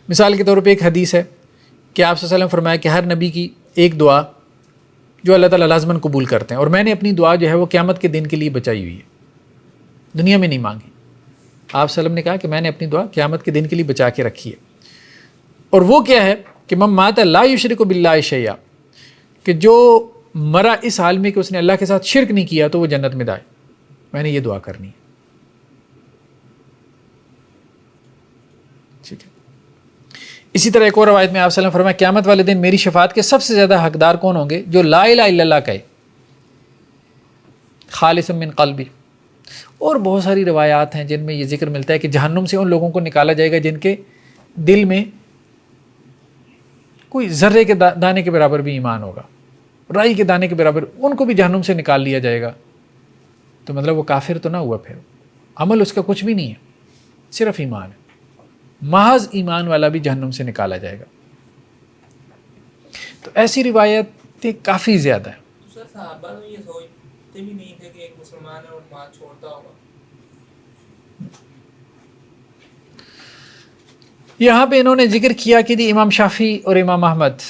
مثال کے طور پہ ایک حدیث ہے کہ آپ صلی اللہ علیہ وسلم فرمایا کہ ہر نبی کی ایک دعا جو اللہ تعالیٰ لازماً قبول کرتے ہیں، اور میں نے اپنی دعا جو ہے وہ قیامت کے دن کے لیے بچائی ہوئی ہے، دنیا میں نہیں مانگی۔ آپ صلی اللہ علیہ وسلم نے کہا کہ میں نے اپنی دعا قیامت کے دن کے لیے بچا کے رکھی ہے، اور وہ کیا ہے کہ من مات لا یشرک باللہ شیئا، کہ جو مرا اس حال میں کہ اس نے اللہ کے ساتھ شرک نہیں کیا تو وہ جنت میں جائے، میں نے یہ دعا کرنی ہے، ٹھیک ہے۔ اسی طرح ایک اور روایت میں آپ صلی اللہ علیہ وسلم فرمایا قیامت والے دن میری شفاعت کے سب سے زیادہ حقدار کون ہوں گے؟ جو لا الہ الا اللہ کہے خالصا من قلبی۔ اور بہت ساری روایات ہیں جن میں یہ ذکر ملتا ہے کہ جہنم سے ان لوگوں کو نکالا جائے گا جن کے دل میں کوئی ذرے کے دانے کے برابر بھی ایمان ہوگا، رائی کے دانے کے برابر، ان کو بھی جہنم سے نکال لیا جائے گا۔ تو مطلب وہ کافر تو نہ ہوا، پھر عمل اس کا کچھ بھی نہیں ہے، صرف ایمان ہے، محض ایمان والا بھی جہنم سے نکالا جائے گا۔ تو ایسی روایتیں کافی زیادہ ہیں۔ دوسرا صحابہ تو یہ سوچتے بھی نہیں تھے کہ ایک مسلمان ہے اور ماں چھوڑتا ہوگا۔ یہاں پہ انہوں نے ذکر کیا کہ جی امام شافعی اور امام احمد،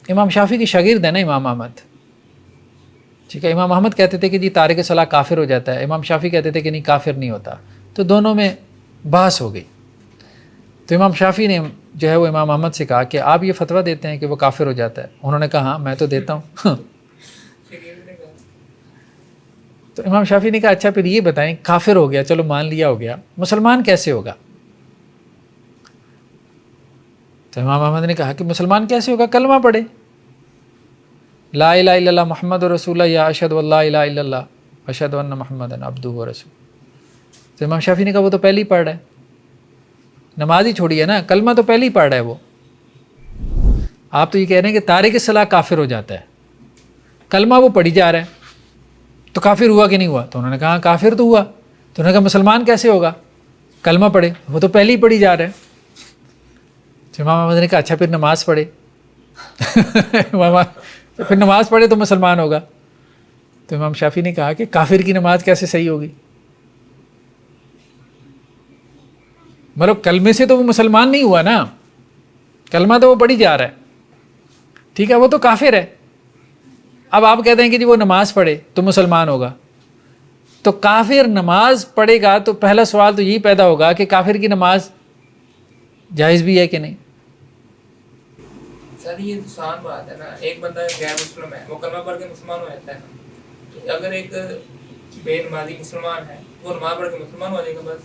امام شافعی کی شاگرد ہے نا امام احمد، ٹھیک ہے۔ امام احمد کہتے تھے کہ جی تارک صلاح کافر ہو جاتا ہے، امام شافعی کہتے تھے کہ نہیں کافر نہیں ہوتا، تو دونوں میں بحث ہو گئی۔ تو امام شافعی نے جو ہے وہ امام احمد سے کہا کہ آپ یہ فتویٰ دیتے ہیں کہ وہ کافر ہو جاتا ہے؟ انہوں نے کہا ہاں میں تو دیتا ہوں۔ تو امام شافعی نے کہا اچھا پھر یہ بتائیں کافر ہو گیا چلو مان لیا ہو گیا, مسلمان کیسے ہوگا؟ تو امام احمد نے کہا کہ مسلمان کیسے ہوگا؟ کلمہ پڑھے, لا الہ الا اللہ محمد رسول اللہ یا اشہد ان لا الہ الا اللہ اشہد ان محمد عبدہ ورسولہ. تو امام شافعی نے کہا وہ تو پہلے ہی پڑھ رہا ہے, نماز ہی چھوڑی ہے نا, کلمہ تو پہلے ہی پڑھ رہا ہے وہ. آپ تو یہ کہہ رہے ہیں کہ تارک الصلاۃ کافر ہو جاتا ہے, کلمہ وہ پڑھی جا رہا ہے تو کافر ہوا کہ نہیں ہوا؟ تو انہوں نے کہا کافر تو ہوا. تو انہوں نے کہا مسلمان کیسے ہوگا؟ کلمہ پڑھے, وہ تو پہلے ہی پڑھی جا رہا ہے. تو امام احمد نے کہا اچھا پھر نماز پڑھے تو پھر نماز پڑھے تو مسلمان ہوگا. تو امام شافعی نے کہا کہ کافر کی نماز کیسے صحیح ہوگی؟ مطلب کلمے سے تو وہ مسلمان نہیں ہوا نا, کلمہ تو وہ پڑھی جا رہا ہے, ٹھیک ہے, وہ تو کافر ہے. اب آپ کہتے ہیں کہ جی وہ نماز پڑھے تو مسلمان ہوگا, تو کافر نماز پڑھے گا تو پہلا سوال تو یہی پیدا ہوگا کہ کافر کی نماز جائز بھی ہے کہ نہیں؟ سر یہ آسان بات ہے نا, ایک بندہ غیر مسلم ہے وہ کلمہ پڑھ کے مسلمان ہو جاتا ہے نا, اگر ایک بے نمازی مسلمان ہے وہ نماز پڑھ کے مسلمان ہو جائے گا بس.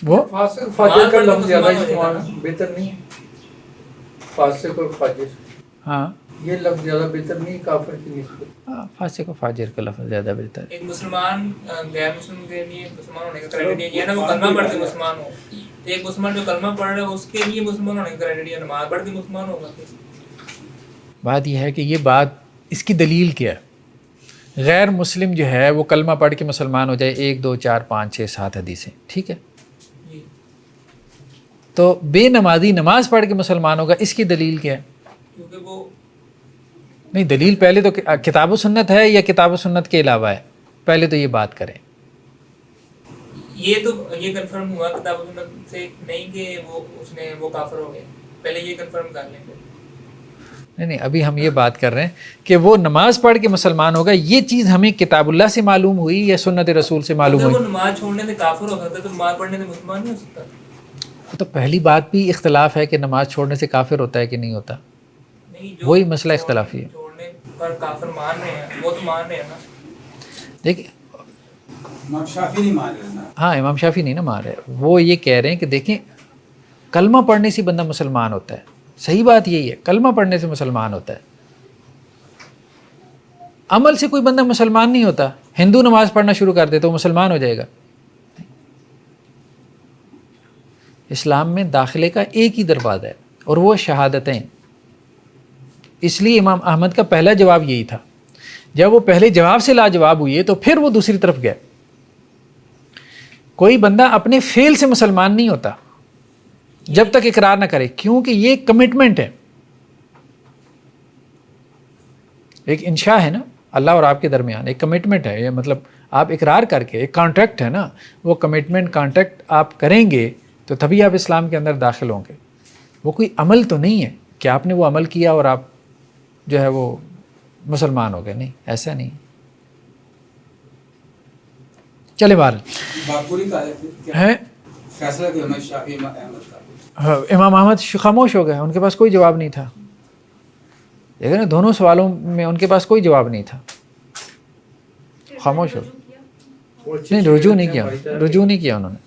وہ فاسق فاجر کا لفظ زیادہ استعمال بہتر نہیں ہے, فاسق اور فاجر, ہاں یہ لفظ زیادہ بہتر نہیں کافر کی نسبت. فاسق و فاجر کا لفظ زیادہ بہتر ہے. ایک مسلمان غیر مسلم کے لیے مسلمان ہونے کا کرائٹیریا یہ ہے نا وہ کلمہ پڑھ کے مسلمان ہو, ایک مسلمان جو کلمہ پڑھ رہا ہے اس کے لیے مسلمان ہونے کا کرائٹیریا نماز پڑھ کے مسلمان ہوگا. بات یہ ہے کہ یہ بات اس کی دلیل کیا ہے؟ غیر مسلم جو ہے وہ کلمہ پڑھ کے مسلمان ہو جائے 1 2 4 5 6 7 حدیثیں, ٹھیک ہے, تو بے نمازی نماز پڑھ کے مسلمان ہوگا, اس کی دلیل کیا ہے؟ کیونکہ وہ نہیں, دلیل پہلے تو کتاب و سنت ہے یا کتاب و سنت کے علاوہ ہے؟ پہلے تو یہ بات کریں. یہ تو یہ کنفرم ہوا کتاب و سنت سے نہیں کہ وہ کافر ہو گئے, پہلے یہ کنفرم کر لیں. نہیں, ابھی ہم یہ بات کر رہے ہیں کہ وہ نماز پڑھ کے مسلمان ہوگا, یہ چیز ہمیں کتاب اللہ سے معلوم ہوئی یا سنت رسول سے معلوم ہوئی؟ وہ نماز چھوڑنے سے کافر ہو سکتا ہے تو نماز پڑھنے سے مسلمان نہیں ہو سکتا. تو پہلی بات بھی اختلاف ہے کہ نماز چھوڑنے سے کافر ہوتا ہے کہ نہیں ہوتا, وہی مسئلہ اختلافی ہے. چھوڑنے پر کافر مان رہے ہیں, وہ تو مان رہے ہیں نا. دیکھیں امام شافعی نہیں مان رہے نا. ہاں امام شافعی نہیں نا مان رہے, وہ یہ کہہ رہے ہیں کہ دیکھیں کلمہ پڑھنے سے بندہ مسلمان ہوتا ہے, صحیح بات یہی ہے, کلمہ پڑھنے سے مسلمان ہوتا ہے. عمل سے کوئی بندہ مسلمان نہیں ہوتا. ہندو نماز پڑھنا شروع کر دے تو وہ مسلمان ہو جائے گا. اسلام میں داخلے کا ایک ہی دروازہ ہے اور وہ شہادتیں. اس لیے امام احمد کا پہلا جواب یہی تھا. جب وہ پہلے جواب سے لاجواب ہوئے تو پھر وہ دوسری طرف گئے. کوئی بندہ اپنے فعل سے مسلمان نہیں ہوتا جب تک اقرار نہ کرے, کیونکہ یہ کمٹمنٹ ہے, ایک انشاء ہے نا اللہ اور آپ کے درمیان, ایک کمٹمنٹ ہے. یہ مطلب آپ اقرار کر کے, ایک کانٹریکٹ ہے نا, وہ کمٹمنٹ کانٹریکٹ آپ کریں گے تو تبھی آپ اسلام کے اندر داخل ہوں گے. وہ کوئی عمل تو نہیں ہے کہ آپ نے وہ عمل کیا اور آپ جو ہے وہ مسلمان ہو گئے, نہیں, ایسا نہیں. چلے بہرحال باقوری کا ہے فیصلہ کہ امام شافعی امام احمد کا. امام احمد خاموش ہو گئے, ان کے پاس کوئی جواب نہیں تھا. دیکھیں نا دونوں سوالوں میں ان کے پاس کوئی جواب نہیں تھا, خاموش ہو گئے. نہیں, رجوع نہیں کیا انہوں نے.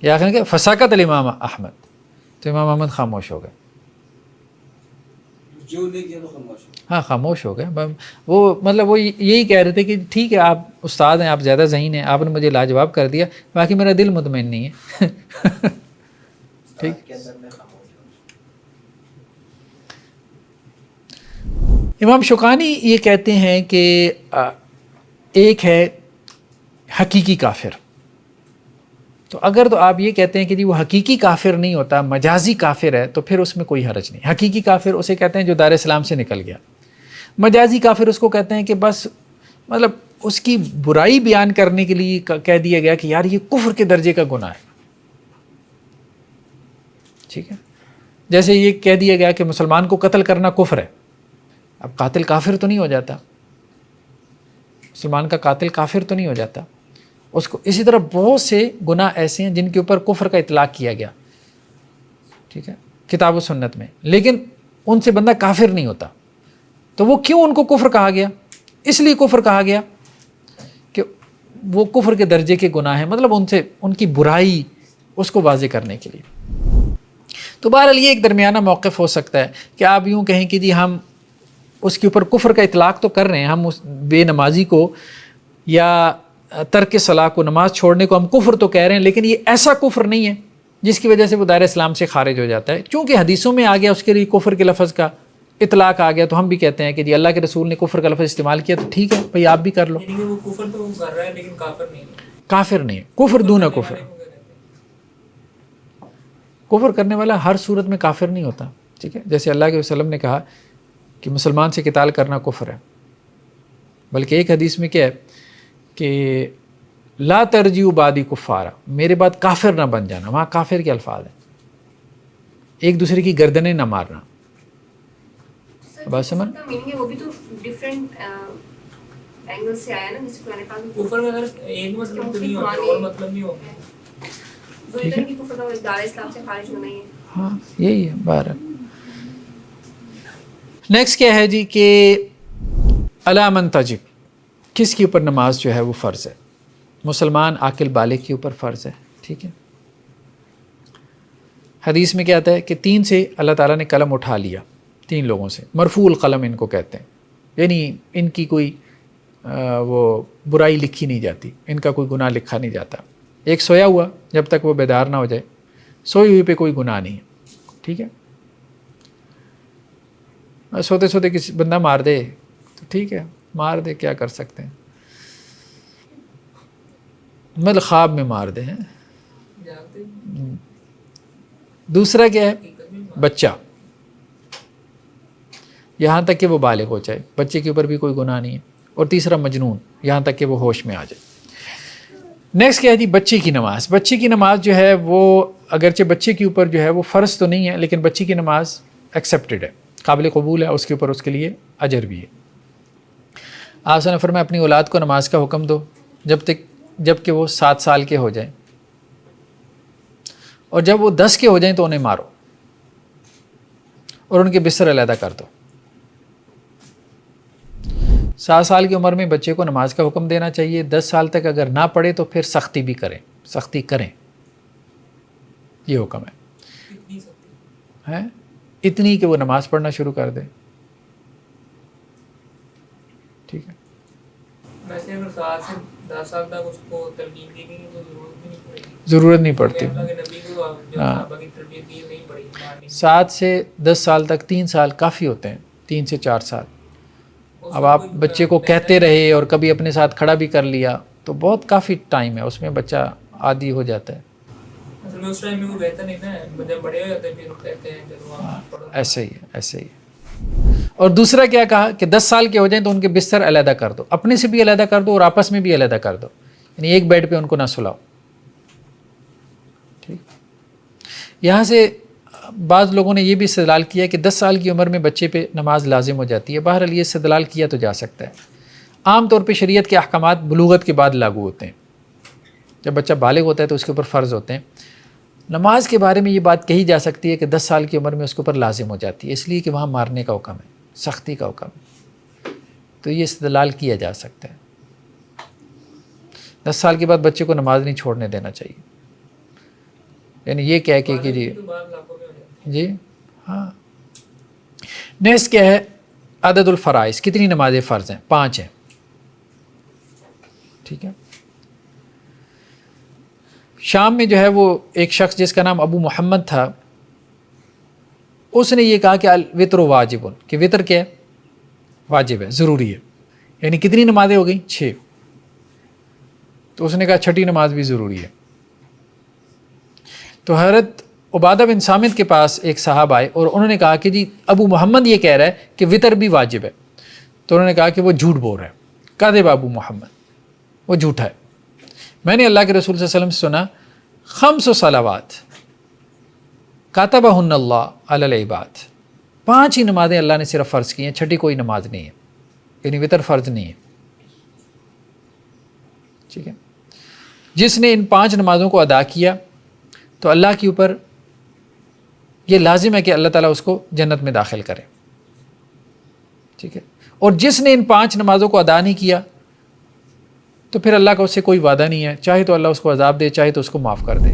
یا آخر کہ فساقت الامام احمد, تو امام احمد خاموش ہو گئے. جو نہیں کیا وہ خاموش ہو. ہاں خاموش ہو گئے. وہ مطلب وہ یہی کہہ رہے تھے کہ ٹھیک ہے آپ استاد ہیں, آپ زیادہ ذہین ہیں, آپ نے مجھے لاجواب کر دیا, باقی میرا دل مطمئن نہیں ہے. ٹھیک. امام شوکانی یہ کہتے ہیں کہ ایک ہے حقیقی کافر. تو اگر تو آپ یہ کہتے ہیں کہ جی وہ حقیقی کافر نہیں ہوتا, مجازی کافر ہے, تو پھر اس میں کوئی حرج نہیں. حقیقی کافر اسے کہتے ہیں جو دار اسلام سے نکل گیا. مجازی کافر اس کو کہتے ہیں کہ بس مطلب اس کی برائی بیان کرنے کے لیے کہہ دیا گیا کہ یار یہ کفر کے درجے کا گناہ ہے. ٹھیک ہے, جیسے یہ کہہ دیا گیا کہ مسلمان کو قتل کرنا کفر ہے. اب قاتل کافر تو نہیں ہو جاتا, مسلمان کا قاتل کافر تو نہیں ہو جاتا. اس کو اسی طرح بہت سے گناہ ایسے ہیں جن کے اوپر کفر کا اطلاق کیا گیا, ٹھیک ہے, کتاب و سنت میں, لیکن ان سے بندہ کافر نہیں ہوتا. تو وہ کیوں ان کو کفر کہا گیا؟ اس لیے کفر کہا گیا وہ کفر کے درجے کے گناہ ہیں، مطلب ان کی برائی اس کو واضح کرنے کے لیے. تو بہرحال یہ ایک درمیانہ موقف ہو سکتا ہے کہ آپ یوں کہیں کہ جی ہم اس کے اوپر کفر کا اطلاق تو کر رہے ہیں، ہم اس بے نمازی کو یا ترک صلاح کو، نماز چھوڑنے کو ہم کفر تو کہہ رہے ہیں، لیکن یہ ایسا کفر نہیں ہے جس کی وجہ سے وہ دائرہ اسلام سے خارج ہو جاتا ہے. چونکہ حدیثوں میں آ گیا اس کے لیے کفر کے لفظ کا اطلاق آ گیا، تو ہم بھی کہتے ہیں کہ جی اللہ کے رسول نے کفر کا لفظ استعمال کیا تو ٹھیک ہے بھائی آپ بھی کر لو. یعنی کہ وہ کفر تو کر رہا ہے لیکن کافر نہیں ہے. کافر نہیں ہے، کفر دون کفر. کفر کرنے والا ہر صورت میں کافر نہیں ہوتا، ٹھیک ہے. جیسے اللہ کے وسلم نے کہا کہ مسلمان سے قتال کرنا کفر ہے، بلکہ ایک حدیث میں کیا ہے کہ لا ترجیعوا بعدی کفارا، میرے بعد کافر نہ بن جانا. وہاں کافر کے الفاظ ہیں، ایک دوسرے کی گردنیں نہ مارنا. بات سمجھ؟ وہ بھی تو ڈیفرنٹ اینگل سے آیا نا، جس کو میں نے کہا کہ کفر میں اگر ایک مطلب تو نہیں ہوتا اور مطلب نہیں ہوتا. وہ ادھر کی کفر کا دائرہ اسلام سے خارج ہونا ہی ہے. ہاں یہی ہے بہرحال. نیکسٹ کیا ہے جی کہ علی من تجب، کس کے اوپر نماز جو ہے وہ فرض ہے؟ مسلمان عاقل بالغ کے اوپر فرض ہے، ٹھیک ہے. حدیث میں کیا آتا ہے کہ 3 سے اللہ تعالیٰ نے قلم اٹھا لیا، 3 لوگوں سے، مرفوع القلم ان کو کہتے ہیں، یعنی ان کی کوئی وہ برائی لکھی نہیں جاتی، ان کا کوئی گناہ لکھا نہیں جاتا. ایک سویا ہوا جب تک وہ بیدار نہ ہو جائے، سوئی ہوئی پہ کوئی گناہ نہیں ہے، ٹھیک ہے. سوتے سوتے کسی بندہ مار دے تو ٹھیک ہے، مار دے، کیا کر سکتے ہیں، مطلب خواب میں مار دے ہیں. دوسرا کیا ہے، بچہ، یہاں تک کہ وہ بالغ ہو جائے، بچے کے اوپر بھی کوئی گناہ نہیں ہے. اور تیسرا مجنون، یہاں تک کہ وہ ہوش میں آ جائے. نیکسٹ کیا ہے جی بچے کی نماز. بچے کی نماز جو ہے وہ اگرچہ بچے کے اوپر جو ہے وہ فرض تو نہیں ہے، لیکن بچے کی نماز ایکسیپٹڈ ہے، قابل قبول ہے، اس کے اوپر اس کے لیے اجر بھی ہے. آپ نے فرمایا اپنی اولاد کو نماز کا حکم دو جب کہ وہ 7 سال کے ہو جائیں، اور جب وہ 10 کے ہو جائیں تو انہیں مارو اور ان کے بستر علیحدہ کر دو. 7 سال کی عمر میں بچے کو نماز کا حکم دینا چاہیے. 10 سال تک اگر نہ پڑھے تو پھر سختی بھی کریں، سختی کریں، یہ حکم ہے اتنی کہ وہ نماز پڑھنا شروع کر دے، ٹھیک ہے. ویسے اگر 7 سے 10 سال تک اس کو تلقین دی گئی تو ضرورت بھی نہیں پڑے گی، ضرورت نہیں پڑتی. اللہ کے نبی کو جو صحابہ کی تربیت دی نہیں پڑی. 7 سے 10 سال تک 3 سال کافی ہوتے ہیں، 3 سے 4 سال. اب آپ بچے کو کہتے رہے اور کبھی اپنے ساتھ کھڑا بھی کر لیا تو بہت کافی ٹائم ہے، اس میں بچہ عادی ہو جاتا ہے. اصل میں اس ٹائم میں وہ بہتر نہیں نا، جب بڑے ہو جاتے ہیں پھر کہتے ہیں چلو آپ پڑھو. ایسے ہی ہے، ایسے ہی ہے. اور دوسرا کیا کہا کہ 10 سال کے ہو جائیں تو ان کے بستر علیحدہ کر دو، اپنے سے بھی علیحدہ کر دو اور آپس میں بھی علیحدہ کر دو، یعنی ایک بیڈ پہ ان کو نہ سلاؤ، ٹھیک. یہاں سے بعض لوگوں نے یہ بھی استدلال کیا کہ 10 سال کی عمر میں بچے پہ نماز لازم ہو جاتی ہے. بہرحال یہ استدلال کیا تو جا سکتا ہے. عام طور پہ شریعت کے احکامات بلوغت کے بعد لاگو ہوتے ہیں، جب بچہ بالغ ہوتا ہے تو اس کے اوپر فرض ہوتے ہیں. نماز کے بارے میں یہ بات کہی جا سکتی ہے کہ 10 سال کی عمر میں اس کے اوپر لازم ہو جاتی ہے، اس لیے کہ وہاں مارنے کا حکم ہے، سختی کا حکم ہے، تو یہ استدلال کیا جا سکتا ہے. 10 سال کے بعد بچے کو نماز نہیں چھوڑنے دینا چاہیے، یعنی یہ کہہ کے کہ جی ہاں. نیکسٹ کیا ہے، عدد الفرائض، کتنی نمازیں فرض ہیں؟ 5 ہیں، ٹھیک ہے. شام میں جو ہے وہ ایک شخص جس کا نام ابو محمد تھا، اس نے یہ کہا کہ الوتر واجب، کہ وطر کیا ہے؟ واجب ہے، ضروری ہے. یعنی کتنی نمازیں ہو گئیں؟ 6. تو اس نے کہا 6ٹھی نماز بھی ضروری ہے. تو حضرت عبادہ بن صامت کے پاس ایک صاحب آئے اور انہوں نے کہا کہ جی ابو محمد یہ کہہ رہا ہے کہ وطر بھی واجب ہے. تو انہوں نے کہا کہ وہ جھوٹ بول رہا ہے، کاذب ابو محمد، وہ جھوٹا ہے. میں نے اللہ کے رسول صلی اللہ علیہ وسلم سے سنا 5 صلوات کاتبہن اللہ علی العباد، 5 ہی نمازیں اللہ نے صرف فرض کی ہیں، 6ٹھی کوئی نماز نہیں ہے، یعنی وطر فرض نہیں ہے، ٹھیک ہے. جس نے ان 5 نمازوں کو ادا کیا تو اللہ کے اوپر یہ لازم ہے کہ اللہ تعالیٰ اس کو جنت میں داخل کرے، ٹھیک ہے. اور جس نے ان 5 نمازوں کو ادا نہیں کیا تو پھر اللہ کا اس سے کوئی وعدہ نہیں ہے، چاہے تو اللہ اس کو عذاب دے، چاہے تو اس کو معاف کر دے.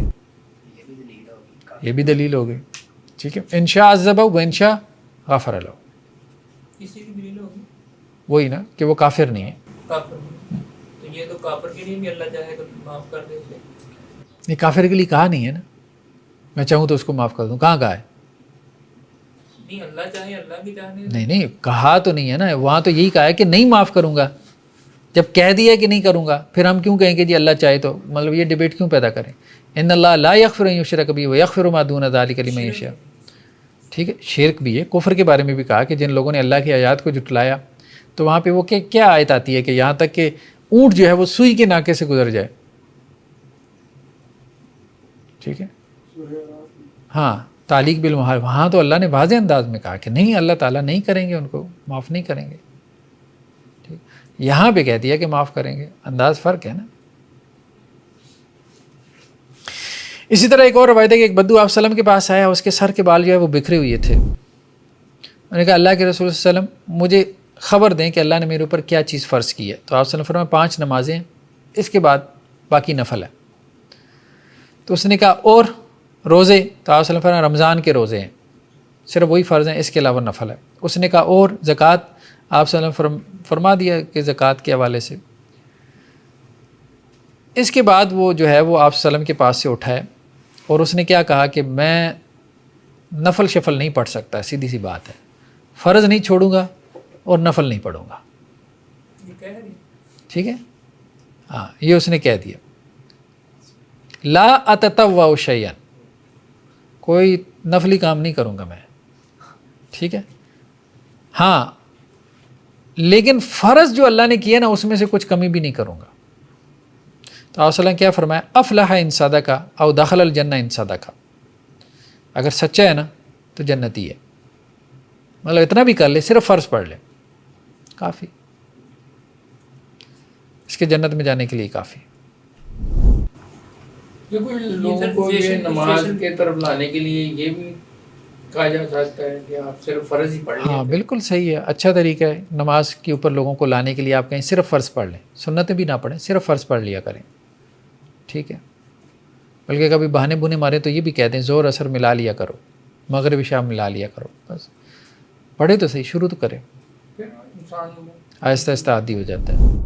یہ بھی دلیل ہو گئی. ٹھیک ہے، انشاء عذبہ و انشاء غفر له، کسی کی دلیل ہوگی وہی نا کہ وہ کافر نہیں ہے. کافر. تو یہ تو کافر کے لیے بھی اللہ چاہے تو معاف کر دے. یہ کافر کے لیے کہا نہیں ہے نا، میں چاہوں تو اس کو معاف کر دوں، کہاں کہا ہے؟ نہیں، اللہ چاہے اللہ کی چاہنے. نہیں کہا تو نہیں ہے نا، وہاں تو یہی کہا ہے کہ نہیں معاف کروں گا. جب کہہ دیا کہ نہیں کروں گا پھر ہم کیوں کہیں کہ جی اللہ چاہے تو، مطلب یہ ڈبیٹ کیوں پیدا کریں؟ ان اللہ لا یغفر ان یشرک بہ ویغفر ما دون ذلک لمن یشاء. ٹھیک ہے، شرک بھی ہے، کفر کے بارے میں بھی کہا کہ جن لوگوں نے اللہ کی آیات کو جھٹلایا تو وہاں پہ وہ کیا آیت آتی ہے کہ یہاں تک کہ اونٹ جو ہے وہ سوئی کے ناکے سے گزر جائے. ٹھیک ہے، ہاں تعلیق بالمحال، وہاں تو اللہ نے واضح انداز میں کہا کہ نہیں، اللہ تعالیٰ نہیں کریں گے، ان کو معاف نہیں کریں گے. ٹھیک، یہاں پہ کہہ دیا کہ معاف کریں گے، انداز فرق ہے نا. اسی طرح ایک اور روایت ہے کہ ایک بدو آپ وسلم کے پاس آیا، اس کے سر کے بال جو ہے وہ بکھرے ہوئے تھے. انہوں نے کہا اللہ کے رسول صلی اللہ علیہ وسلم مجھے خبر دیں کہ اللہ نے میرے اوپر کیا چیز فرض کی ہے. تو آپ صلی اللہ علیہ وسلم 5 نمازیں، اس کے بعد باقی نفل ہے. تو اس نے کہا اور روزے؟ تو آپ صلی اللہ علیہ وسلم رمضان کے روزے ہیں، صرف وہی فرض ہیں، اس کے علاوہ نفل ہے. اس نے کہا اور زکوٰۃ؟ آپ صلی اللہ علیہ وسلم فرما دیا کہ زکوٰۃ کے حوالے سے. اس کے بعد وہ جو ہے وہ آپ صلی اللہ علیہ وسلم کے پاس سے اٹھائے اور اس نے کیا کہا کہ میں نفل شفل نہیں پڑھ سکتا، سیدھی سی بات ہے، فرض نہیں چھوڑوں گا اور نفل نہیں پڑھوں گا. ٹھیک ہے، ہاں یہ اس نے کہہ دیا. لا اتطوع شیئا، کوئی نفلی کام نہیں کروں گا میں. ٹھیک ہے، ہاں لیکن فرض جو اللہ نے کیا نا اس میں سے کچھ کمی بھی نہیں کروں گا. تو آپ صلی اللہ علیہ وسلم کیا فرمایا؟ افلح ان صدق او دخل الجنہ ان صدق، اگر سچا ہے نا تو جنتی ہے. مطلب اتنا بھی کر لے، صرف فرض پڑھ لے کافی، اس کے جنت میں جانے کے لیے کافی. جو کوئی لوگوں کو یہ نماز کے طرف لانے کے لیے یہ بھی کہا جا سکتا ہے کہ آپ صرف فرض ہی پڑھ لیں. ہاں بالکل صحیح ہے، اچھا طریقہ ہے نماز کے اوپر لوگوں کو لانے کے لیے. آپ کہیں صرف فرض پڑھ لیں، سنتیں بھی نہ پڑھیں، صرف فرض پڑھ لیا کریں. ٹھیک ہے، بلکہ کبھی بہانے بونے مارے تو یہ بھی کہتے ہیں زور اثر ملا لیا کرو، مغرب عشاء ملا لیا کرو. بس پڑھے تو صحیح، شروع تو کریں، پھر انسان آہستہ آہستہ عادی ہو جاتا ہے.